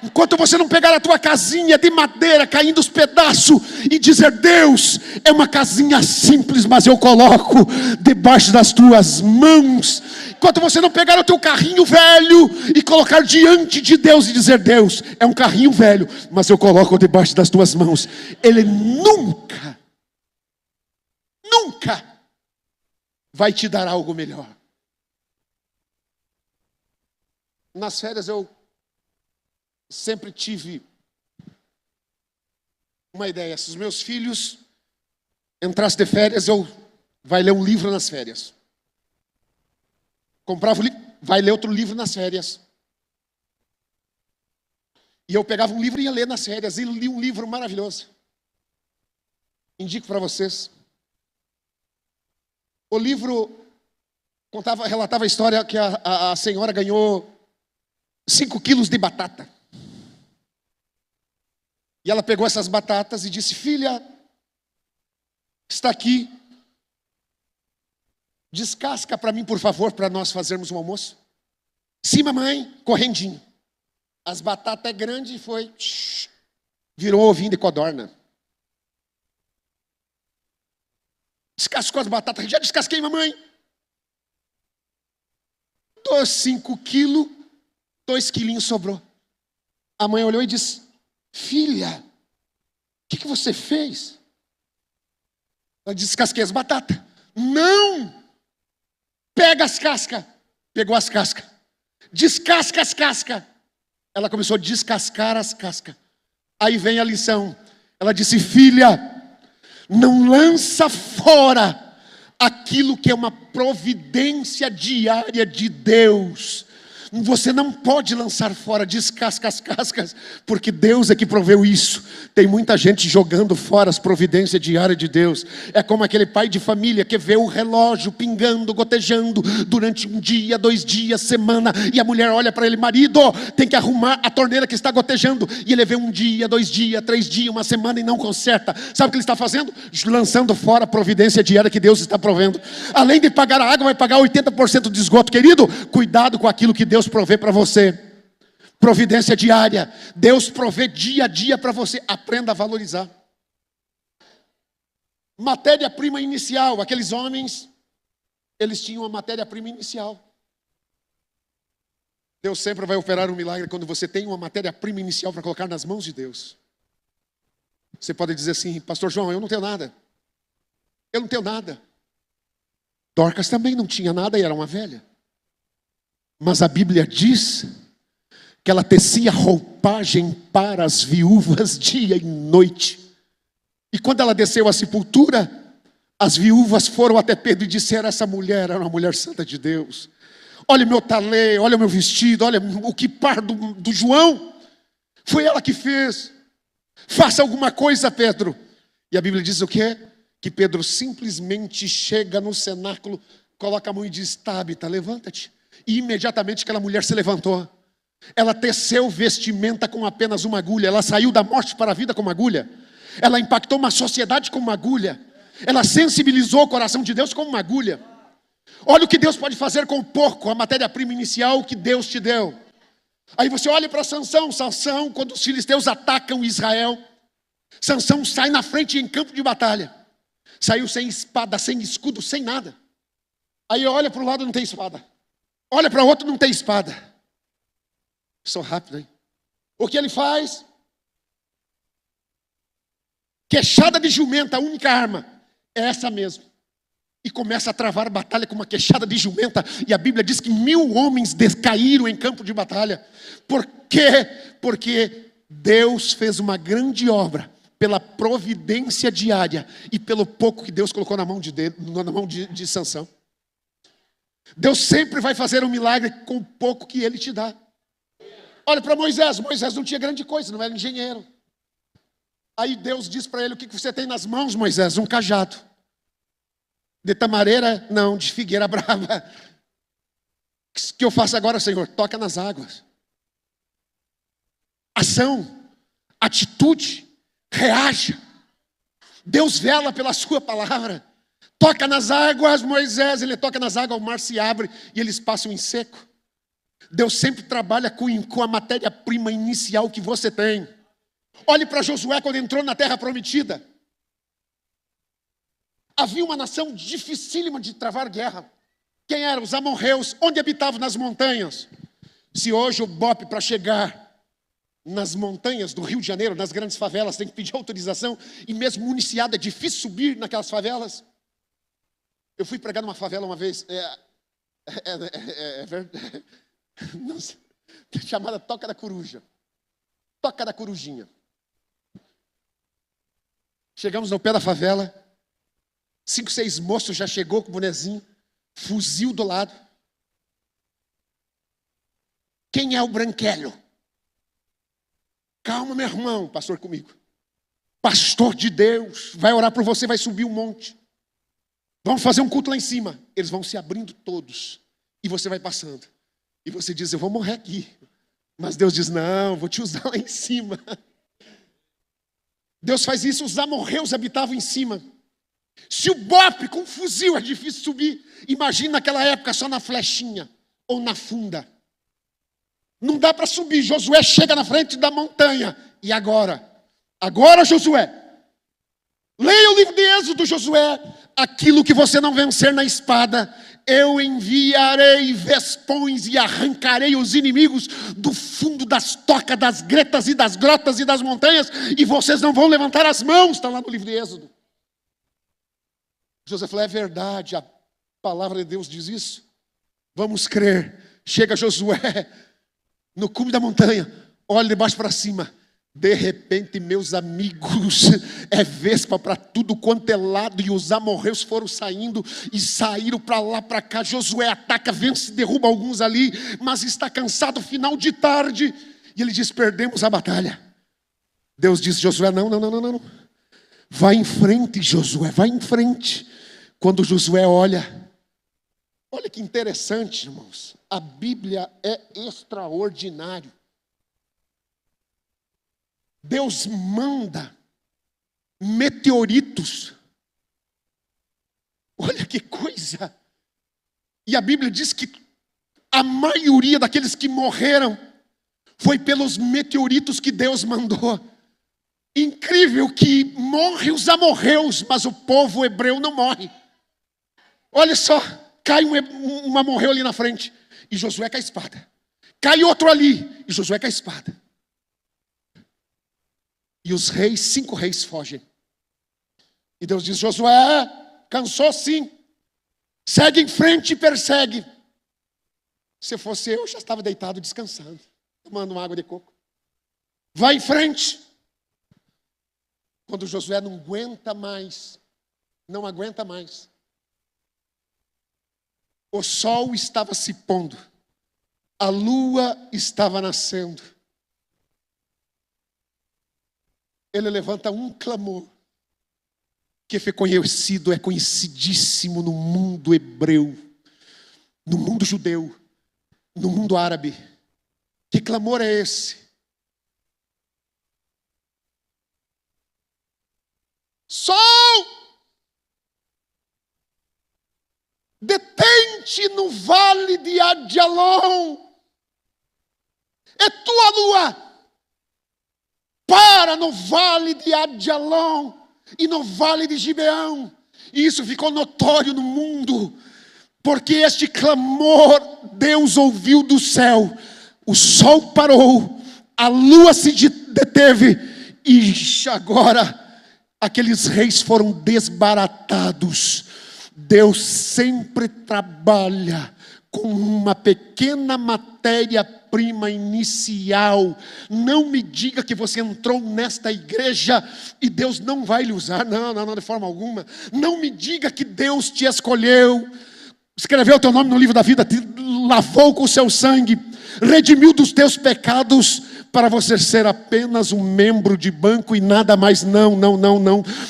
Enquanto você não pegar a tua casinha de madeira caindo os pedaços e dizer: Deus, é uma casinha simples, mas eu coloco debaixo das tuas mãos. Enquanto você não pegar o teu carrinho velho e colocar diante de Deus e dizer: Deus, é um carrinho velho, mas eu coloco debaixo das tuas mãos. Ele nunca vai te dar algo melhor. Nas férias eu sempre tive uma ideia. Se os meus filhos entrassem de férias, eu vai ler um livro nas férias. Comprava o livro, vai ler outro livro nas férias. E eu pegava um livro e ia ler nas férias. E li um livro maravilhoso. Indico para vocês. O livro relatava a história que a senhora ganhou 5 quilos de batata. E ela pegou essas batatas e disse: filha, está aqui. Descasca para mim, por favor, para nós fazermos um almoço. Sim, mamãe, correndinho. As batatas é grande e foi. Virou um ovinho de codorna. Descascou as batatas. Já descasquei, mamãe. Dos 5 quilos, 2 quilinhos sobrou. A mãe olhou e disse: filha, o que você fez? Ela disse: descasquei as batatas. Não! Pega as cascas. Pegou as cascas. Descasca as cascas. Ela começou a descascar as cascas. Aí vem a lição. Ela disse: filha, não lança fora aquilo que é uma providência diária de Deus. Você não pode lançar fora, descasca as cascas, porque Deus é que proveu isso. Tem muita gente jogando fora as providências diárias de Deus. É como aquele pai de família que vê o relógio pingando, gotejando durante 1 dia, 2 dias, semana, e a mulher olha para ele: marido, tem que arrumar a torneira que está gotejando. E ele vê 1 dia, 2 dias, 3 dias, uma semana e não conserta. Sabe o que ele está fazendo? Lançando fora a providência diária que Deus está provendo. Além de pagar a água, vai pagar 80% de esgoto. Querido, cuidado com aquilo que Deus provê para você. Providência diária. Deus provê dia a dia para você. Aprenda a valorizar. Matéria-prima inicial. Aqueles homens, eles tinham a matéria-prima inicial. Deus sempre vai operar um milagre quando você tem uma matéria-prima inicial para colocar nas mãos de Deus. Você pode dizer assim: pastor João, eu não tenho nada. Eu não tenho nada. Dorcas também não tinha nada e era uma velha. Mas a Bíblia diz que ela tecia roupagem para as viúvas dia e noite. E quando ela desceu à sepultura, as viúvas foram até Pedro e disseram: essa mulher era uma mulher santa de Deus. Olha meu talê, olha o meu vestido, olha o quipar do João. Foi ela que fez. Faça alguma coisa, Pedro. E a Bíblia diz o quê? Que Pedro simplesmente chega no cenáculo, coloca a mão e diz: Tabita, levanta-te. E imediatamente aquela mulher se levantou. Ela teceu vestimenta com apenas uma agulha. Ela saiu da morte para a vida com uma agulha. Ela impactou uma sociedade com uma agulha. Ela sensibilizou o coração de Deus com uma agulha. Olha o que Deus pode fazer com o porco, a matéria-prima inicial que Deus te deu. Aí você olha para Sansão. Sansão, quando os filisteus atacam Israel, Sansão sai na frente em campo de batalha. Saiu sem espada, sem escudo, sem nada. Aí olha para um lado, não tem espada. Olha para o outro, não tem espada. Sou rápido, hein? O que ele faz? Queixada de jumenta, a única arma é essa mesmo. E começa a travar batalha com uma queixada de jumenta. E a Bíblia diz que 1000 homens caíram em campo de batalha. Por quê? Porque Deus fez uma grande obra pela providência diária e pelo pouco que Deus colocou na mão de Sansão. Deus sempre vai fazer um milagre com o pouco que Ele te dá. Olha para Moisés. Moisés não tinha grande coisa, não era engenheiro. Aí Deus diz para ele: o que você tem nas mãos, Moisés? Um cajado. De tamareira? Não, de figueira brava. O que eu faço agora, Senhor? Toca nas águas. Ação, atitude, reaja. Deus vela pela sua palavra. Toca nas águas, Moisés. Ele toca nas águas, o mar se abre e eles passam em seco. Deus sempre trabalha com a matéria-prima inicial que você tem. Olhe para Josué quando entrou na terra prometida. Havia uma nação dificílima de travar guerra. Quem eram? Os amorreus. Onde habitavam? Nas montanhas. Se hoje o BOPE, para chegar nas montanhas do Rio de Janeiro, nas grandes favelas, tem que pedir autorização, e mesmo municiado é difícil subir naquelas favelas. Eu fui pregar numa favela uma vez, chamada Toca da Coruja. Toca da Corujinha. Chegamos no pé da favela, 5, 6 moços já chegou com o bonezinho, fuzil do lado. Quem é o branquelho? Calma, meu irmão, pastor comigo. Pastor de Deus, vai orar por você, vai subir um monte. Vamos fazer um culto lá em cima. Eles vão se abrindo todos, e você vai passando. E você diz: eu vou morrer aqui. Mas Deus diz: não, vou te usar lá em cima. Deus faz isso, os amorreus habitavam em cima. Se o BOPE com fuzil é difícil subir, imagina naquela época só na flechinha ou na funda. Não dá para subir. Josué chega na frente da montanha. E agora? Agora, Josué, leia o livro de Êxodo, Josué. Aquilo que você não vencer na espada, eu enviarei vespões e arrancarei os inimigos do fundo das tocas, das gretas e das grotas e das montanhas, e vocês não vão levantar as mãos. Está lá no livro de Êxodo. José falou: é verdade, a palavra de Deus diz isso. Vamos crer. Chega Josué no cume da montanha, olha de baixo para cima. De repente, meus amigos, é vespa para tudo quanto é lado, e os amorreus foram saindo e saíram para lá, para cá. Josué ataca, vence, derruba alguns ali, mas está cansado, final de tarde, e ele diz: perdemos a batalha. Deus diz: Josué, não. Vai em frente, Josué, vai em frente. Quando Josué olha que interessante, irmãos, a Bíblia é extraordinário. Deus manda meteoritos. Olha que coisa. E a Bíblia diz que a maioria daqueles que morreram foi pelos meteoritos que Deus mandou. Incrível que morrem os amorreus, mas o povo hebreu não morre. Olha só, cai um amorreu ali na frente, e Josué com a espada. Cai outro ali, e Josué com a espada. E os reis, 5 reis fogem. E Deus diz: Josué, cansou sim. Segue em frente e persegue. Se fosse eu, já estava deitado descansando, tomando uma água de coco. Vai em frente. Quando Josué não aguenta mais, O sol estava se pondo, a lua estava nascendo. Ele levanta um clamor, que foi conhecido, é conhecidíssimo no mundo hebreu, no mundo judeu, no mundo árabe. Que clamor é esse? Sol, detente no vale de Adialon. É tua lua. Para no vale de Adialon e no vale de Gibeão. E isso ficou notório no mundo, porque este clamor Deus ouviu do céu. O sol parou, a lua se deteve, e agora aqueles reis foram desbaratados. Deus sempre trabalha com uma pequena matéria-prima inicial. Não me diga que você entrou nesta igreja e Deus não vai lhe usar. Não, de forma alguma. Não me diga que Deus te escolheu, escreveu o teu nome no livro da vida, te lavou com o seu sangue, redimiu dos teus pecados, para você ser apenas um membro de banco e nada mais. Não.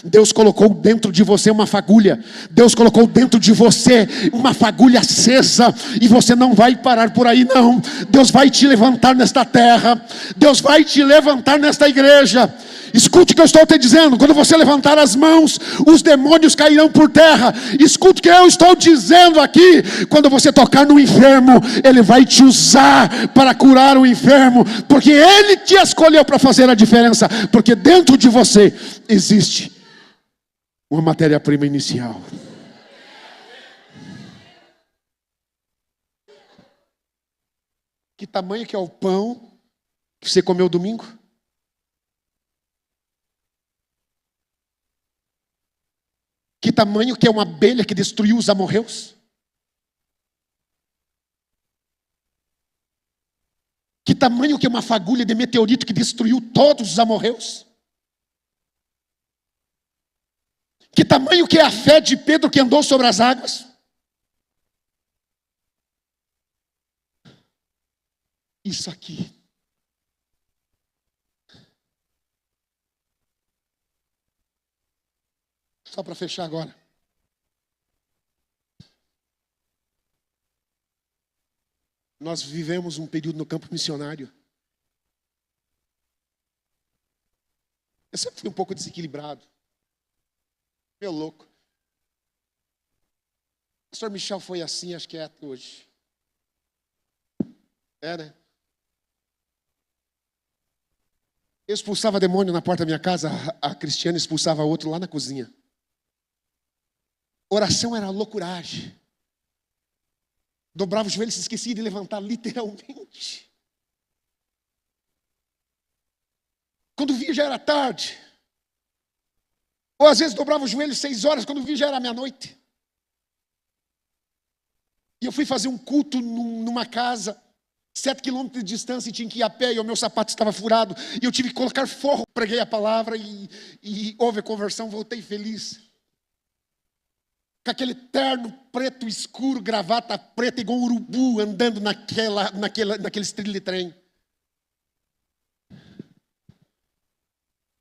Deus colocou dentro de você uma fagulha. Deus colocou dentro de você uma fagulha acesa, e você não vai parar por aí, não. Deus vai te levantar nesta terra. Deus vai te levantar nesta igreja. Escute o que eu estou te dizendo. Quando você levantar as mãos, os demônios cairão por terra. Escute o que eu estou dizendo aqui. Quando você tocar no enfermo, Ele vai te usar para curar o enfermo, porque Ele te escolheu para fazer a diferença. Porque dentro de você existe uma matéria-prima inicial. Que tamanho que é o pão que você comeu domingo? Que tamanho que é uma abelha que destruiu os amorreus? Que tamanho que é uma fagulha de meteorito que destruiu todos os amorreus? Que tamanho que é a fé de Pedro que andou sobre as águas? Isso aqui. Só para fechar agora. Nós vivemos um período no campo missionário. Eu sempre fui um pouco desequilibrado. Meu louco. O pastor Michel foi assim, acho que é até hoje. É, né? Eu expulsava demônio na porta da minha casa, a Cristiane expulsava outro lá na cozinha. Oração era loucuragem. Dobrava os joelhos e se esquecia de levantar, literalmente. Quando via já era tarde. Ou às vezes dobrava os joelhos 6 horas, quando via já era meia-noite. E eu fui fazer um culto numa casa, 7 quilômetros de distância, e tinha que ir a pé, e o meu sapato estava furado, e eu tive que colocar forro. Preguei a palavra e houve a conversão, voltei feliz. Com aquele terno preto escuro, gravata preta, igual um urubu, andando naquele trilho de trem.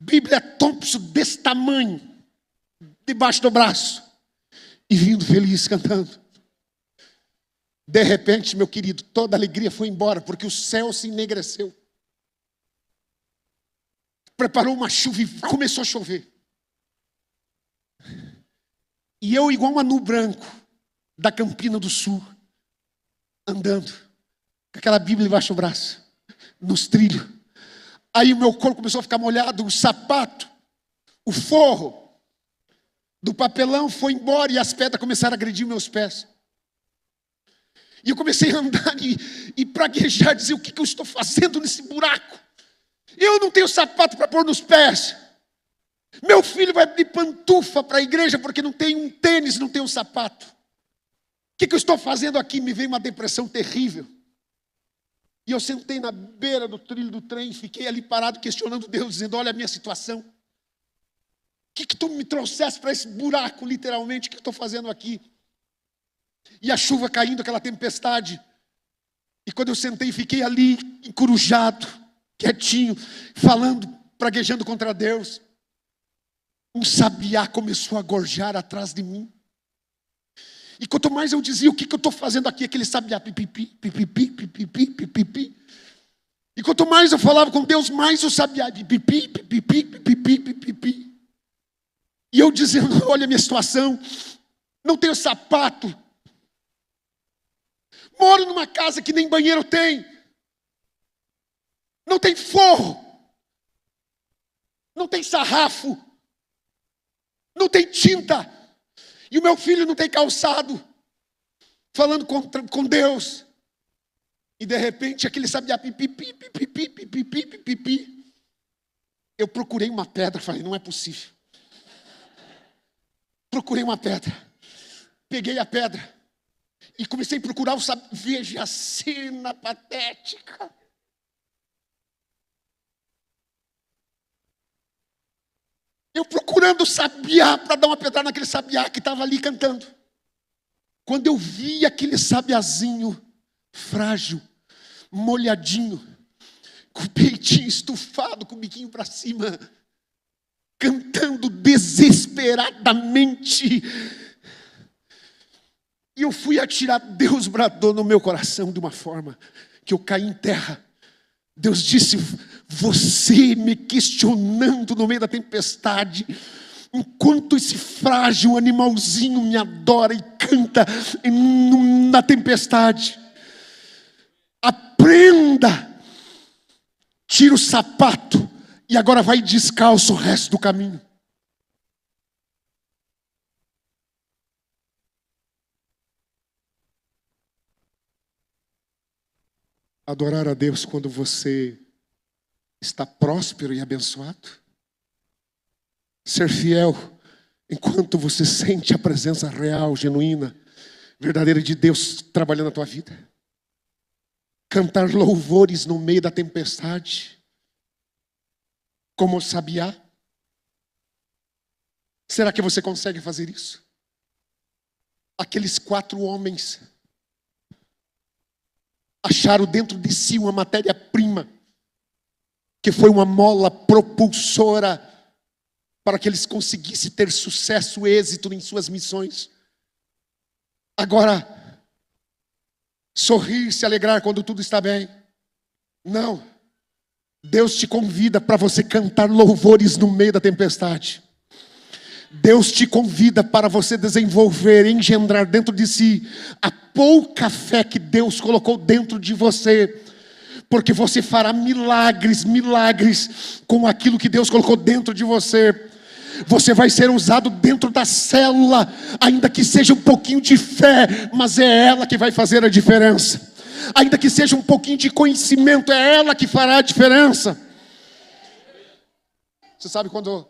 Bíblia Thompson desse tamanho, debaixo do braço, e vindo feliz cantando. De repente, meu querido, toda a alegria foi embora, porque o céu se enegreceu. Preparou uma chuva e começou a chover. E eu, igual um anu branco, da Campina do Sul, andando, com aquela Bíblia debaixo do braço, nos trilhos. Aí o meu corpo começou a ficar molhado, o sapato, o forro do papelão foi embora e as pedras começaram a agredir meus pés. E eu comecei a andar e praguejar, dizer: o que eu estou fazendo nesse buraco? Eu não tenho sapato para pôr nos pés. Meu filho vai de pantufa para a igreja porque não tem um tênis, não tem um sapato. O que eu estou fazendo aqui? Me veio uma depressão terrível. E eu sentei na beira do trilho do trem, fiquei ali parado questionando Deus, dizendo: olha a minha situação. O que tu me trouxeste para esse buraco, literalmente, o que eu estou fazendo aqui?
E a chuva caindo, aquela tempestade. E quando eu sentei, fiquei ali, encurujado, quietinho, falando, praguejando contra Deus. Um sabiá começou a gorjar atrás de mim. E quanto mais eu dizia, o que eu estou fazendo aqui? Aquele sabiá, pipipi, pipipi, pipipi, pipipi. E quanto mais eu falava com Deus, mais o sabiá, pipipi, pipipi, pipipi, pipipi. E eu dizendo, olha a minha situação, não tenho sapato. Moro numa casa que nem banheiro tem. Não tem forro. Não tem sarrafo. Não tem tinta. E o meu filho não tem calçado. Falando com Deus. E de repente aquele sabiá pipipi, pipipi, pipipi, pipipi. Eu procurei uma pedra, falei, não é possível. Procurei uma pedra. Peguei a pedra. E comecei a procurar o sabiá. Veja a cena patética. Eu procurando o sabiá para dar uma pedrada naquele sabiá que estava ali cantando. Quando eu vi aquele sabiazinho frágil, molhadinho, com o peitinho estufado, com o biquinho para cima, cantando desesperadamente. E eu fui atirar, Deus bradou no meu coração de uma forma que eu caí em terra. Deus disse, você me questionando no meio da tempestade, enquanto esse frágil animalzinho me adora e canta na tempestade. Aprenda, tira o sapato e agora vai descalço o resto do caminho. Adorar a Deus quando você está próspero e abençoado. Ser fiel enquanto você sente a presença real, genuína, verdadeira de Deus trabalhando na tua vida. Cantar louvores no meio da tempestade, como o sabiá. Será que você consegue fazer isso? Aqueles 4 homens acharam dentro de si uma matéria-prima, que foi uma mola propulsora para que eles conseguissem ter sucesso, êxito em suas missões. Agora, sorrir, se alegrar quando tudo está bem. Não. Deus te convida para você cantar louvores no meio da tempestade. Deus te convida para você desenvolver, engendrar dentro de si a pouca fé que Deus colocou dentro de você. Porque você fará milagres com aquilo que Deus colocou dentro de você. Você vai ser usado dentro da célula, ainda que seja um pouquinho de fé, mas é ela que vai fazer a diferença. Ainda que seja um pouquinho de conhecimento, é ela que fará a diferença. Você sabe quando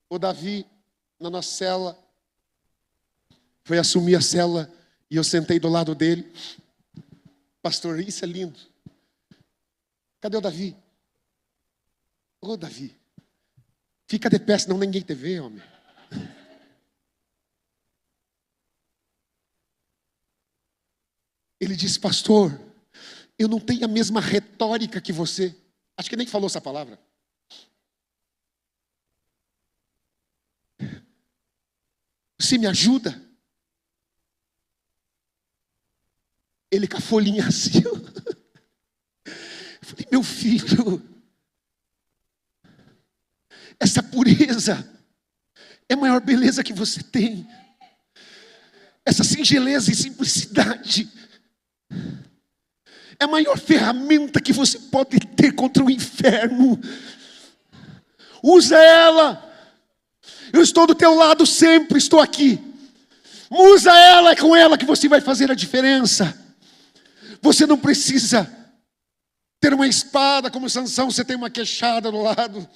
o Davi, na nossa célula, foi assumir a célula e eu sentei do lado dele. Pastor, isso é lindo. Cadê o Davi? Ô Davi, fica de pé, senão ninguém te vê, homem. Ele disse, pastor, eu não tenho a mesma retórica que você. Acho que nem falou essa palavra. Você me ajuda? Ele com a folhinha assim. Eu falei, meu filho, essa pureza é a maior beleza que você tem. Essa singeleza e simplicidade é a maior ferramenta que você pode ter contra o inferno. Usa ela. Eu estou do teu lado sempre, estou aqui. Usa ela, é com ela que você vai fazer a diferença. Você não precisa ter uma espada como Sansão, você tem uma queixada do lado.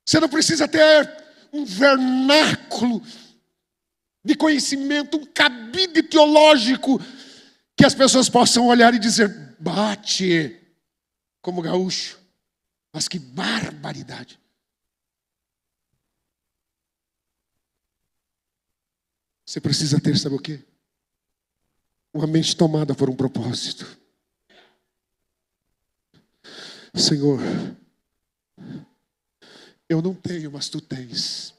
Você não precisa ter um vernáculo de conhecimento, um cabide teológico, que as pessoas possam olhar e dizer, bate, como gaúcho. Mas que barbaridade. Você precisa ter, sabe o quê? Uma mente tomada por um propósito. Senhor, eu não tenho, mas Tu tens.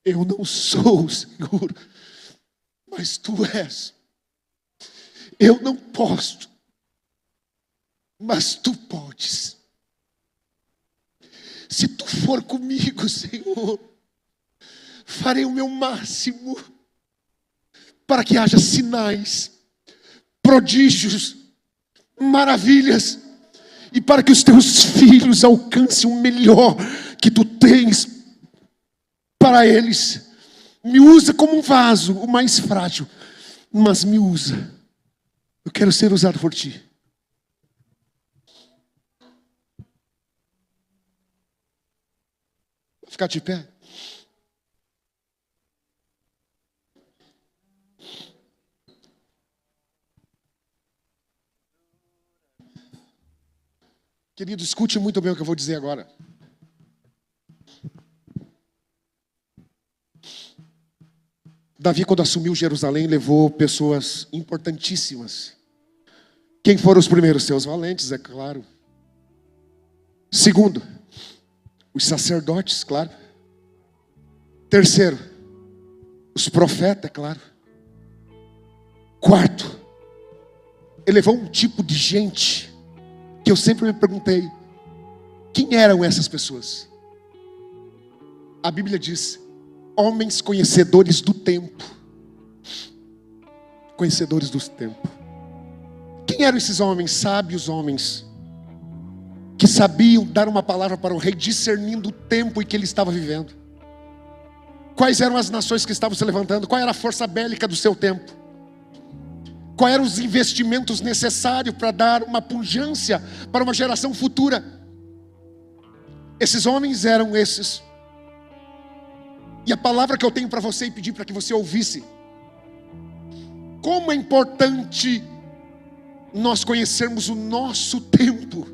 Eu não sou, Senhor, mas Tu és. Eu não posso, mas Tu podes. Se Tu for comigo, Senhor, farei o meu máximo para que haja sinais, prodígios, maravilhas, e para que os Teus filhos alcancem o melhor que Tu tens para eles. Me usa como um vaso, o mais frágil, mas me usa. Eu quero ser usado por Ti. Vou ficar de pé. Querido, escute muito bem o que eu vou dizer agora. Davi, quando assumiu Jerusalém, levou pessoas importantíssimas. Quem foram os primeiros? Seus valentes, é claro. Segundo, os sacerdotes, claro. Terceiro, os profetas, é claro. Quarto, ele levou um tipo de gente que eu sempre me perguntei: quem eram essas pessoas? A Bíblia diz: homens conhecedores do tempo. Conhecedores do tempo. Quem eram esses homens? Sábios homens, que sabiam dar uma palavra para o rei, discernindo o tempo em que ele estava vivendo. Quais eram as nações que estavam se levantando? Qual era a força bélica do seu tempo? Quais eram os investimentos necessários para dar uma pujança para uma geração futura? Esses homens eram esses. E a palavra que eu tenho para você e pedir para que você ouvisse: como é importante nós conhecermos o nosso tempo.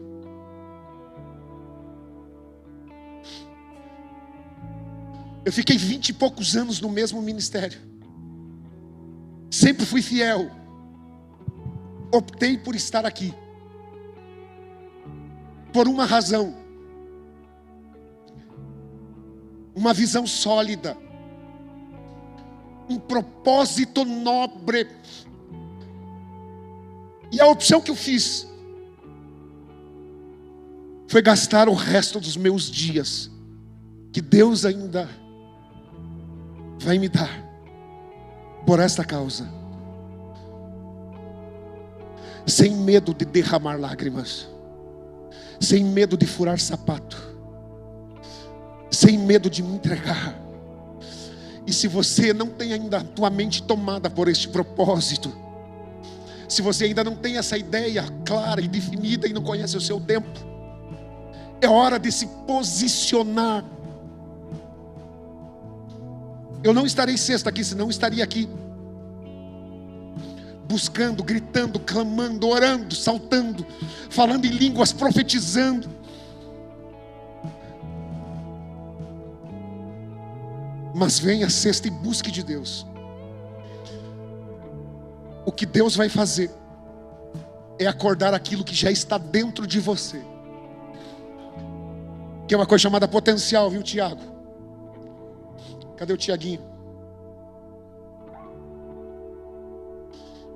Eu fiquei 20 e poucos anos no mesmo ministério. Sempre fui fiel. Optei por estar aqui por uma razão: uma visão sólida, um propósito nobre. E a opção que eu fiz foi gastar o resto dos meus dias, que Deus ainda vai me dar, por esta causa, sem medo de derramar lágrimas, sem medo de furar sapato, sem medo de me entregar. E se você não tem ainda a tua mente tomada por este propósito, se você ainda não tem essa ideia clara e definida e não conhece o seu tempo, é hora de se posicionar. Eu não estarei sexta aqui, senão estaria aqui buscando, gritando, clamando, orando, saltando, falando em línguas, profetizando. Mas venha sexta e busque de Deus. O que Deus vai fazer é acordar aquilo que já está dentro de você, que é uma coisa chamada potencial, viu, Tiago? Cadê o Tiaguinho?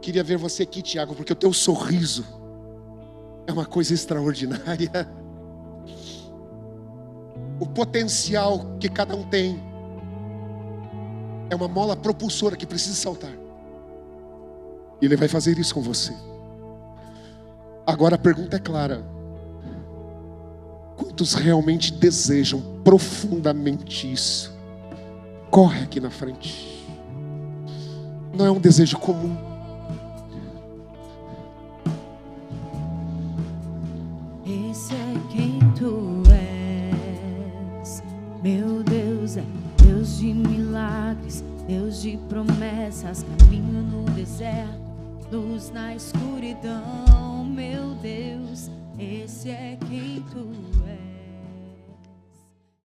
Queria ver você aqui, Tiago, porque o teu sorriso é uma coisa extraordinária. O potencial que cada um tem é uma mola propulsora que precisa saltar. E Ele vai fazer isso com você. Agora a pergunta é clara: quantos realmente desejam profundamente isso? Corre aqui na frente. Não é um desejo comum.
Esse é quem Tu és, meu Deus, é Deus de milagres, Deus de promessas, caminho no deserto, luz na escuridão, meu Deus, esse é quem Tu és.